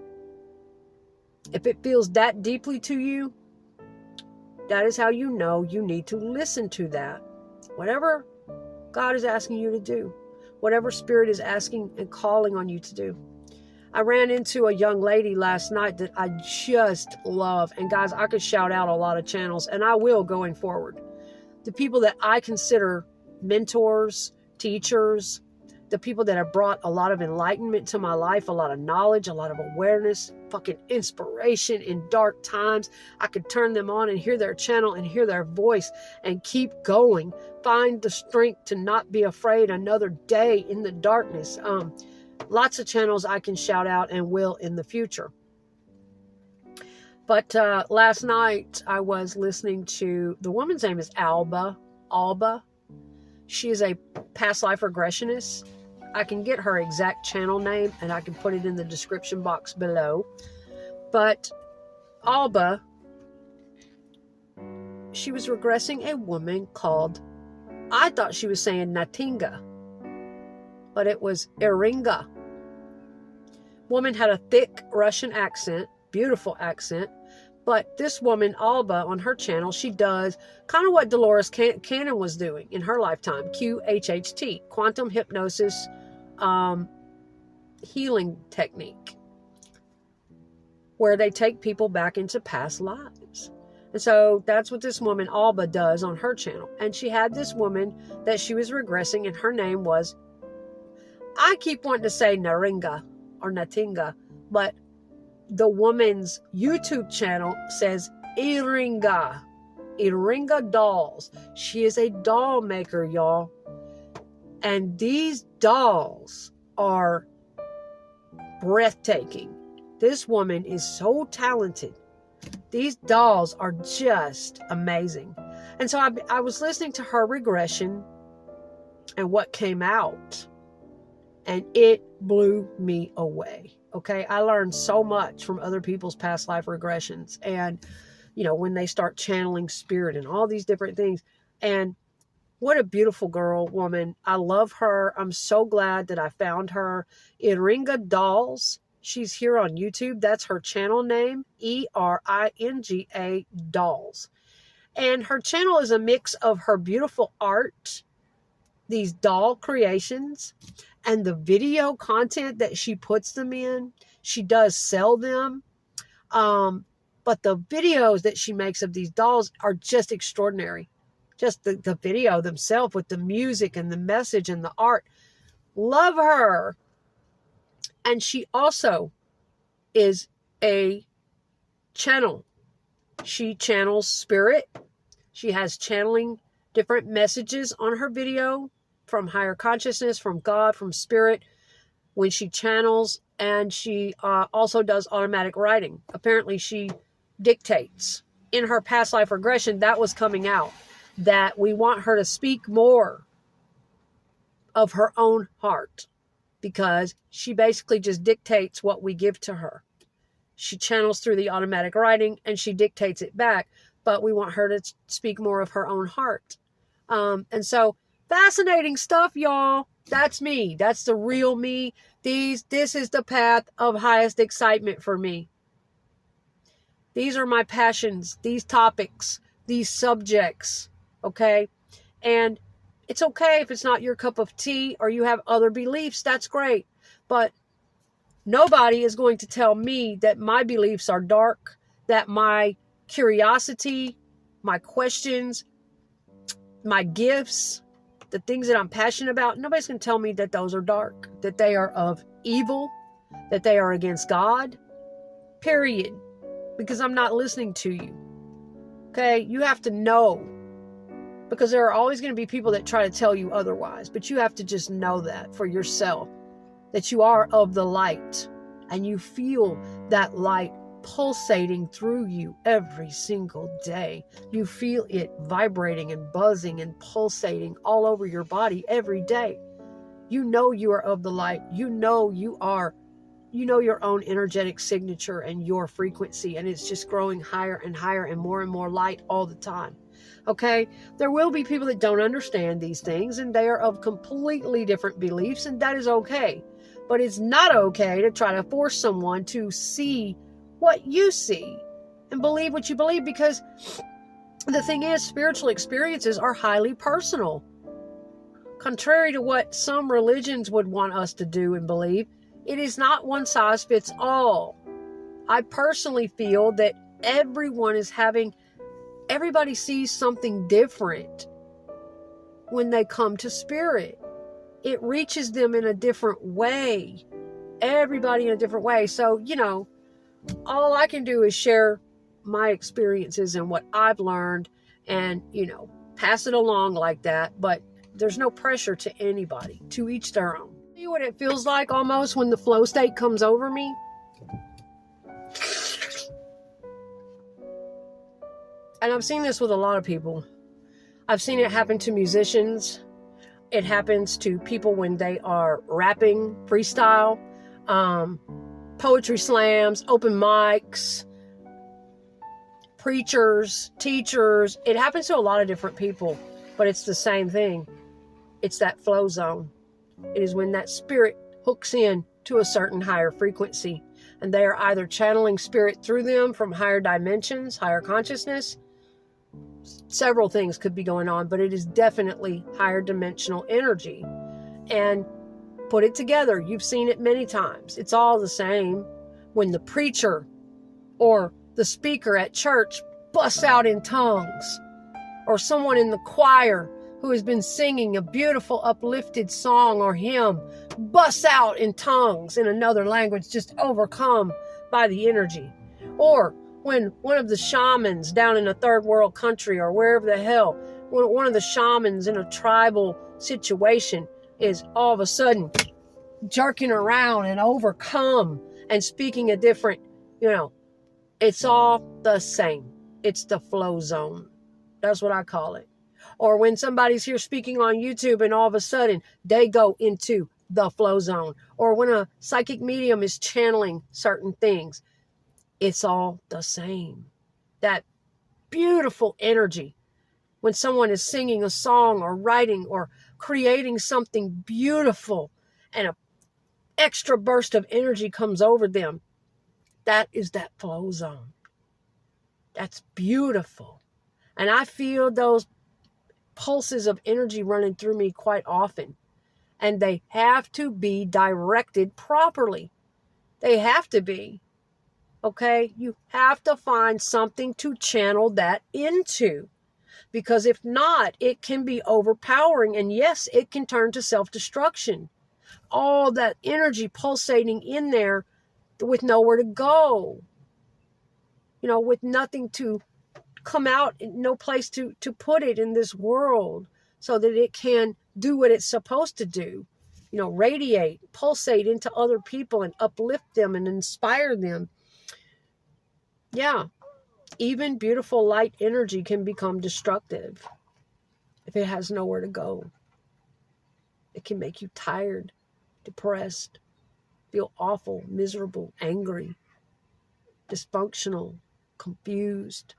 If it feels that deeply to you, that is how you know you need to listen to that. Whatever God is asking you to do, whatever Spirit is asking and calling on you to do. I ran into a young lady last night that I just love. And guys, I could shout out a lot of channels, and I will going forward. The people that I consider mentors, teachers, the people that have brought a lot of enlightenment to my life, a lot of knowledge, a lot of awareness, fucking inspiration in dark times. I could turn them on and hear their channel and hear their voice and keep going. Find the strength to not be afraid another day in the darkness. Lots of channels I can shout out and will in the future. But last night I was listening to, the woman's name is Alba. She is a past life regressionist. I can get her exact channel name and I can put it in the description box below. But Alba, she was regressing a woman called, I thought she was saying Natinga, but it was Iringa. Woman had a thick Russian accent, beautiful accent. But this woman, Alba, on her channel, she does kind of what Dolores Cannon was doing in her lifetime, QHHT, quantum hypnosis healing technique, where they take people back into past lives. And so that's what this woman, Alba, does on her channel. And she had this woman that she was regressing, and her name was, I keep wanting to say Naringa or Natinga, but the woman's YouTube channel says Iringa dolls. She is a doll maker, y'all. And these dolls are breathtaking. This woman is so talented. These dolls are just amazing. And so I was listening to her regression and what came out, and it blew me away. Okay, I learned so much from other people's past life regressions, and when they start channeling spirit and all these different things. And what a beautiful woman. I love her. I'm so glad that I found her. Iringa Dolls. She's here on YouTube. That's her channel name, Eringa Dolls. And her channel is a mix of her beautiful art, these doll creations, and the video content that she puts them in. She does sell them. But the videos that she makes of these dolls are just extraordinary. Just the video themselves with the music and the message and the art. Love her. And she also is a channel. She channels spirit. She has channeling different messages on her video from higher consciousness, from God, from spirit, when she channels. And she also does automatic writing. Apparently she dictates. In her past life regression, that was coming out, that we want her to speak more of her own heart, because she basically just dictates what we give to her. She channels through the automatic writing and she dictates it back, but we want her to speak more of her own heart. And so fascinating stuff, y'all. That's me. That's the real me. This is the path of highest excitement for me. These are my passions, these topics, these subjects, okay? And it's okay if it's not your cup of tea or you have other beliefs, that's great. But nobody is going to tell me that my beliefs are dark, that my curiosity, my questions, my gifts, the things that I'm passionate about, nobody's going to tell me that those are dark, that they are of evil, that they are against God, period. Because I'm not listening to you. Okay? You have to know. Because there are always going to be people that try to tell you otherwise. But you have to just know that for yourself. That you are of the light. And you feel that light pulsating through you every single day. You feel it vibrating and buzzing and pulsating all over your body every day. You know you are of the light. You know you are. You know your own energetic signature and your frequency, and it's just growing higher and higher and more light all the time. Okay? There will be people that don't understand these things, and they are of completely different beliefs, and that is okay. But it's not okay to try to force someone to see what you see and believe what you believe, because the thing is, spiritual experiences are highly personal. Contrary to what some religions would want us to do and believe, it is not one size fits all. I personally feel that everybody sees something different when they come to spirit. It reaches them in a different way. Everybody in a different way. So, all I can do is share my experiences and what I've learned and, pass it along like that. But there's no pressure to anybody, to each their own. See what it feels like almost when the flow state comes over me? And I've seen this with a lot of people. I've seen it happen to musicians. It happens to people when they are rapping, freestyle, poetry slams, open mics, preachers, teachers. It happens to a lot of different people, but it's the same thing. It's that flow zone. It is when that spirit hooks in to a certain higher frequency, and they are either channeling spirit through them from higher dimensions, higher consciousness. Several things could be going on, but it is definitely higher dimensional energy. And put it together. You've seen it many times. It's all the same. When the preacher or the speaker at church busts out in tongues, or someone in the choir who has been singing a beautiful uplifted song or hymn busts out in tongues in another language, just overcome by the energy. Or when one of the shamans down in a third world country or wherever the hell, one of the shamans in a tribal situation is all of a sudden jerking around and overcome and speaking a different, it's all the same. It's the flow zone. That's what I call it. Or when somebody's here speaking on YouTube and all of a sudden they go into the flow zone. Or when a psychic medium is channeling certain things. It's all the same. That beautiful energy. When someone is singing a song or writing or creating something beautiful and an extra burst of energy comes over them. That is that flow zone. That's beautiful. And I feel those pulses of energy running through me quite often. And they have to be directed properly. They have to be. Okay? You have to find something to channel that into. Because if not, it can be overpowering. And yes, it can turn to self-destruction. All that energy pulsating in there with nowhere to go. With nothing to come out, no place to put it in this world so that it can do what it's supposed to do. Radiate, pulsate into other people and uplift them and inspire them. Yeah. Even beautiful light energy can become destructive if it has nowhere to go. It can make you tired, depressed, feel awful, miserable, angry, dysfunctional, confused.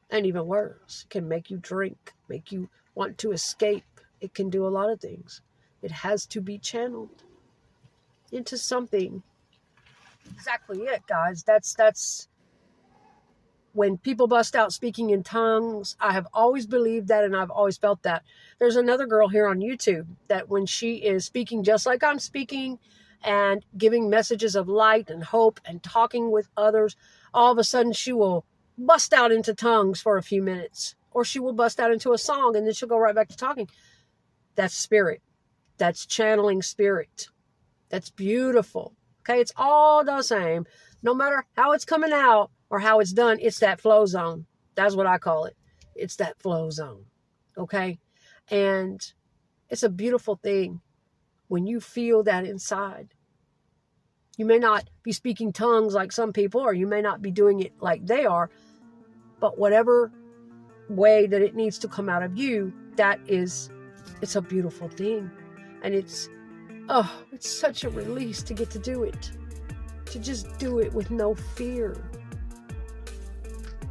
And even worse, it can make you drink, make you want to escape. It can do a lot of things. It has to be channeled into something. Exactly it, guys. That's when people bust out speaking in tongues, I have always believed that, and I've always felt that. There's another girl here on YouTube that when she is speaking just like I'm speaking and giving messages of light and hope and talking with others, all of a sudden she will bust out into tongues for a few minutes, or she will bust out into a song and then she'll go right back to talking. That's spirit. That's channeling spirit. That's beautiful. Okay, it's all the same. No matter how it's coming out or how it's done, it's that flow zone. That's what I call it. It's that flow zone. Okay? And it's a beautiful thing when you feel that inside. You may not be speaking tongues like some people, or you may not be doing it like they are, but whatever way that it needs to come out of you, it's a beautiful thing. And it's such a release to get to do it. To just do it with no fear.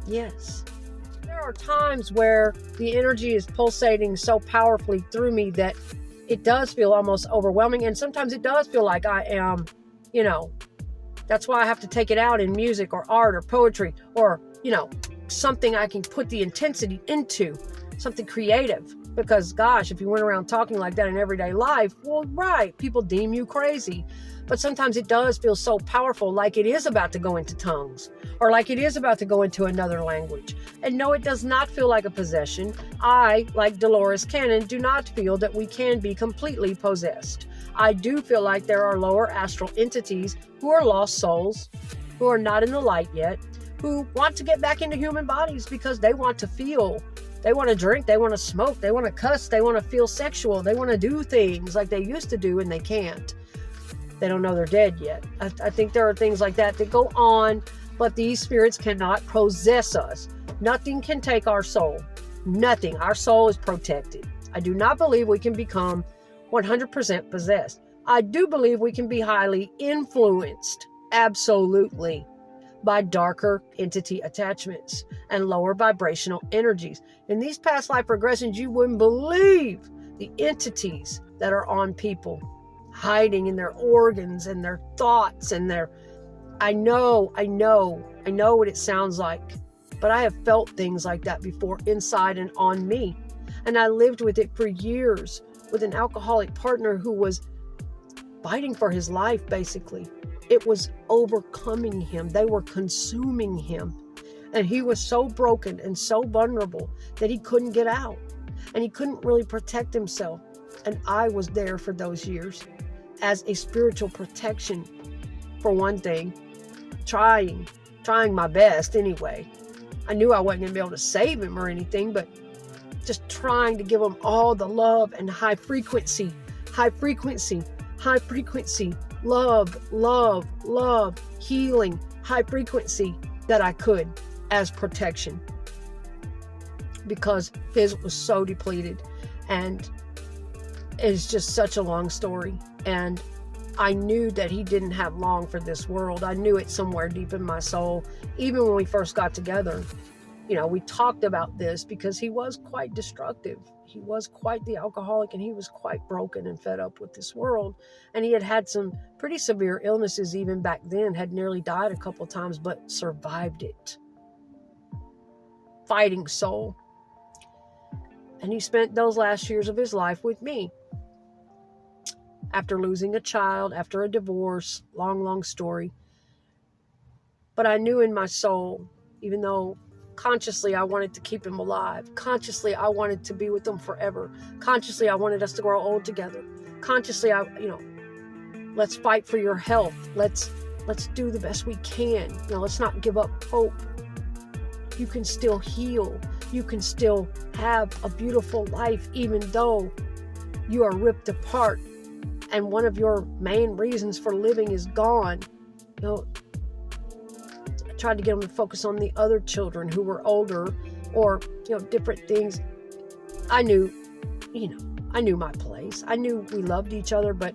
Yes. There are times where the energy is pulsating so powerfully through me that it does feel almost overwhelming. And sometimes it does feel like I am, that's why I have to take it out in music or art or poetry or, something I can put the intensity into, something creative. Because gosh, if you went around talking like that in everyday life, well, right, people deem you crazy. But sometimes it does feel so powerful, like it is about to go into tongues, or like it is about to go into another language. And no, it does not feel like a possession. I, like Dolores Cannon, do not feel that we can be completely possessed. I do feel like there are lower astral entities who are lost souls, who are not in the light yet, who want to get back into human bodies because they want to feel. They want to drink, they want to smoke, they want to cuss, they want to feel sexual, they want to do things like they used to do and they can't. They don't know they're dead yet. I think there are things like that that go on, but these spirits cannot possess us. Nothing can take our soul. Nothing. Our soul is protected. I do not believe we can become 100% possessed. I do believe we can be highly influenced, absolutely, by darker entity attachments and lower vibrational energies. In these past life regressions, you wouldn't believe the entities that are on people, hiding in their organs and their thoughts and I know what it sounds like, but I have felt things like that before inside and on me. And I lived with it for years with an alcoholic partner who was fighting for his life, basically. It was overcoming him. They were consuming him. And he was so broken and so vulnerable that he couldn't get out. And he couldn't really protect himself. And I was there for those years as a spiritual protection, for one thing. Trying my best anyway. I knew I wasn't going to be able to save him or anything, but just trying to give him all the love and high frequency, love, healing, high frequency that I could as protection, because his was so depleted. And it's just such a long story. And I knew that he didn't have long for this world. I knew it somewhere deep in my soul. Even when we first got together, we talked about this because he was quite destructive. He was quite the alcoholic, and he was quite broken and fed up with this world. And he had had some pretty severe illnesses even back then, had nearly died a couple times, but survived it. Fighting soul. And he spent those last years of his life with me. After losing a child, after a divorce, long story. But I knew in my soul, even though consciously I wanted to keep him alive, consciously I wanted to be with him forever, consciously I wanted us to grow old together, consciously let's fight for your health, let's do the best we can, let's not give up hope. You can still heal, you can still have a beautiful life even though you are ripped apart and one of your main reasons for living is gone. I tried to get him to focus on the other children who were older, or different things. I knew my place. I knew we loved each other, but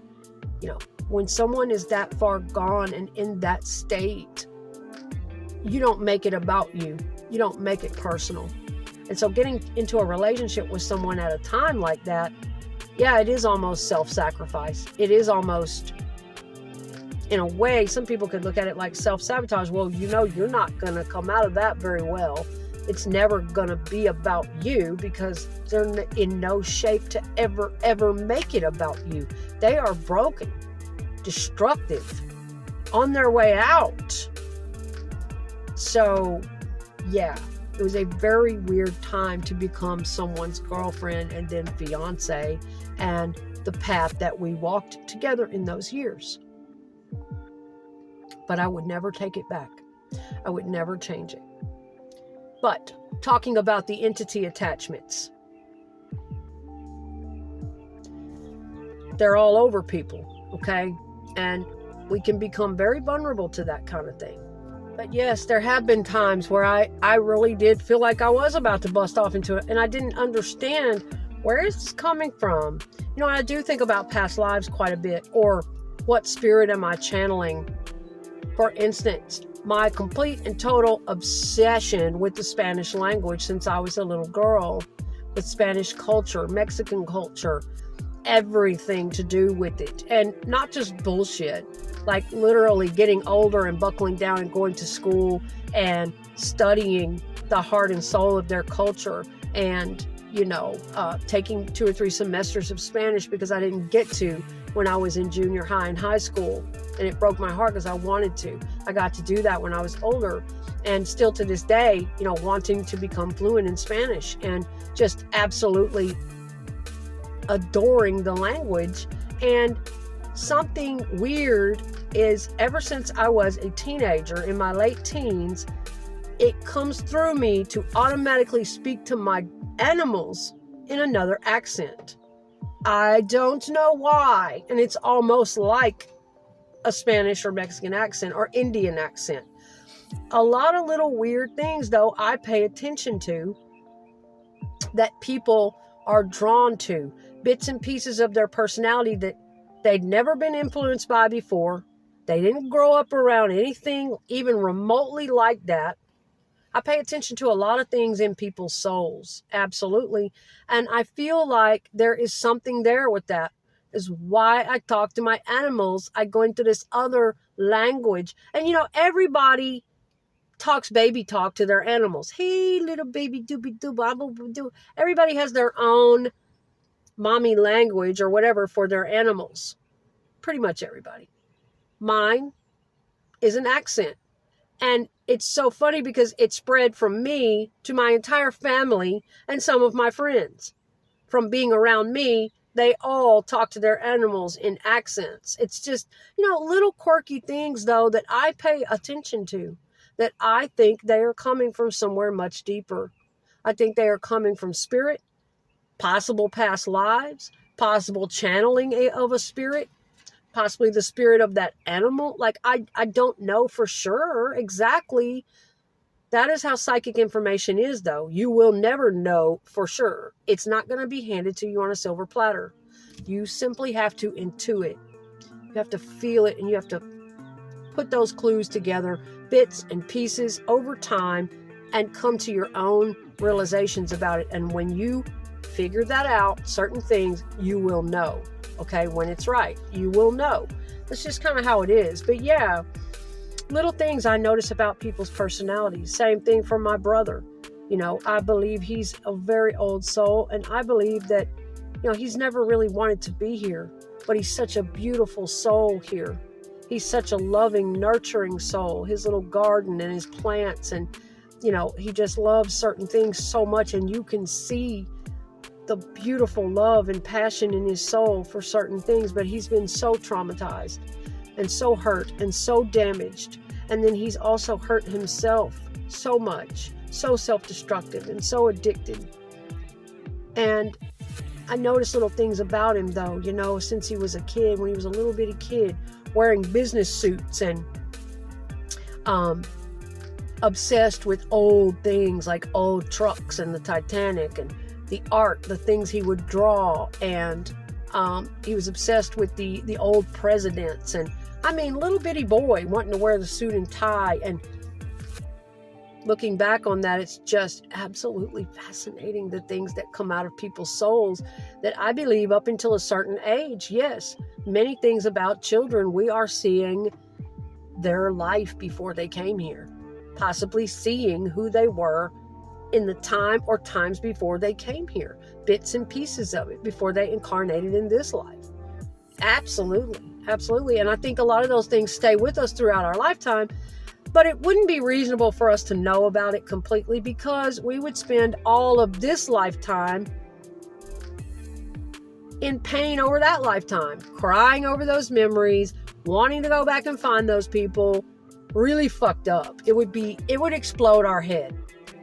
when someone is that far gone and in that state, you don't make it about you. You don't make it personal. And so getting into a relationship with someone at a time like that, yeah, it is almost self-sacrifice. It is almost in a way, some people could look at it like self-sabotage. Well, you're not going to come out of that very well. It's never going to be about you, because they're in no shape to ever make it about you. They are broken, destructive, on their way out. So, yeah, it was a very weird time to become someone's girlfriend and then fiance, and the path that we walked together in those years. But I would never take it back. I would never change it. But talking about the entity attachments, they're all over people, okay? And we can become very vulnerable to that kind of thing. But yes, there have been times where I really did feel like I was about to bust off into it, and I didn't understand, where is this coming from? And I do think about past lives quite a bit, or what spirit am I channeling? For instance, my complete and total obsession with the Spanish language since I was a little girl, with Spanish culture, Mexican culture, everything to do with it. And not just bullshit, like literally getting older and buckling down and going to school and studying the heart and soul of their culture, and taking 2 or 3 semesters of Spanish because I didn't get to when I was in junior high and high school. And it broke my heart because I wanted to. I got to do that when I was older, and still to this day, wanting to become fluent in Spanish, and just absolutely adoring the language. And something weird is, ever since I was a teenager, in my late teens, it comes through me to automatically speak to my animals in another accent. I don't know why. And it's almost like a Spanish or Mexican accent or Indian accent. A lot of little weird things, though, I pay attention to, that people are drawn to. Bits and pieces of their personality that they'd never been influenced by before. They didn't grow up around anything even remotely like that. I pay attention to a lot of things in people's souls. Absolutely. And I feel like there is something there with that. Is why I talk to my animals. I go into this other language. And everybody talks baby talk to their animals. Hey, little baby doobie doo, bobble doo. Everybody has their own mommy language or whatever for their animals. Pretty much everybody. Mine is an accent. And it's so funny because it spread from me to my entire family and some of my friends. From being around me, they all talk to their animals in accents. It's just, little quirky things, though, that I pay attention to, that I think they are coming from somewhere much deeper. I think they are coming from spirit, possible past lives, possible channeling of a spirit, possibly the spirit of that animal. Like, I don't know for sure exactly. That is how psychic information is, though. You will never know for sure. It's not going to be handed to you on a silver platter. You simply have to intuit. You have to feel it, and you have to put those clues together, bits and pieces over time, and come to your own realizations about it. And when you figure that out, certain things, you will know. Okay, when it's right, you will know. That's just kind of how it is. But yeah, little things I notice about people's personalities. Same thing for my brother. I believe he's a very old soul, and I believe that, he's never really wanted to be here, but he's such a beautiful soul here. He's such a loving, nurturing soul. His little garden and his plants, and, he just loves certain things so much, and you can see the beautiful love and passion in his soul for certain things, but he's been so traumatized and so hurt and so damaged. And then he's also hurt himself so much, so self-destructive and so addicted. And I noticed little things about him, though, since he was a kid, when he was a little bitty kid, wearing business suits and obsessed with old things like old trucks and the Titanic and the art, the things he would draw, and he was obsessed with the old presidents, and little bitty boy wanting to wear the suit and tie, and looking back on that, it's just absolutely fascinating, the things that come out of people's souls that I believe up until a certain age, yes, many things about children, we are seeing their life before they came here, possibly seeing who they were in the time or times before they came here, bits and pieces of it before they incarnated in this life. Absolutely, absolutely. And I think a lot of those things stay with us throughout our lifetime, but it wouldn't be reasonable for us to know about it completely, because we would spend all of this lifetime in pain over that lifetime, crying over those memories, wanting to go back and find those people, really fucked up. It would explode our head.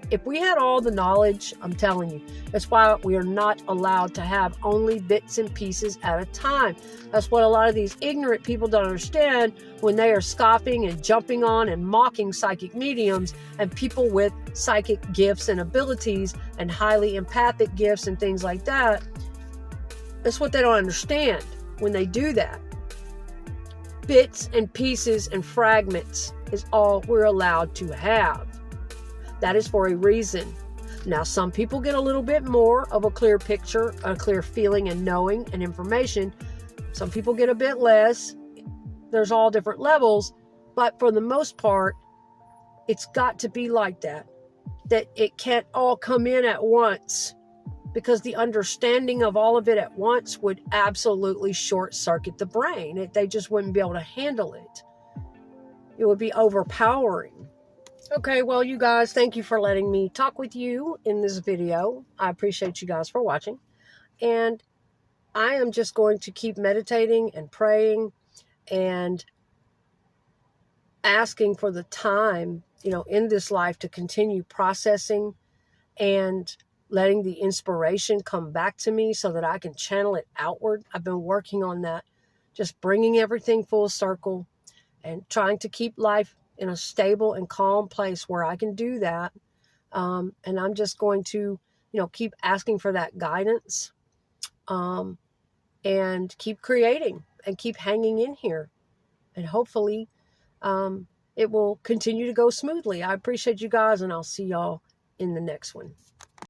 If we had all the knowledge, I'm telling you, that's why we are not allowed to have only bits and pieces at a time. That's what a lot of these ignorant people don't understand when they are scoffing and jumping on and mocking psychic mediums and people with psychic gifts and abilities and highly empathic gifts and things like that. That's what they don't understand when they do that. Bits and pieces and fragments is all we're allowed to have. That is for a reason. Now, some people get a little bit more of a clear picture, a clear feeling and knowing and information. Some people get a bit less. There's all different levels. But for the most part, it's got to be like that. That it can't all come in at once, because the understanding of all of it at once would absolutely short circuit the brain. They just wouldn't be able to handle it. It would be overpowering. Okay, well, you guys, thank you for letting me talk with you in this video. I appreciate you guys for watching. And I am just going to keep meditating and praying and asking for the time, in this life to continue processing and letting the inspiration come back to me so that I can channel it outward. I've been working on that, just bringing everything full circle and trying to keep life in a stable and calm place where I can do that. And I'm just going to, keep asking for that guidance, and keep creating and keep hanging in here. And hopefully it will continue to go smoothly. I appreciate you guys, and I'll see y'all in the next one.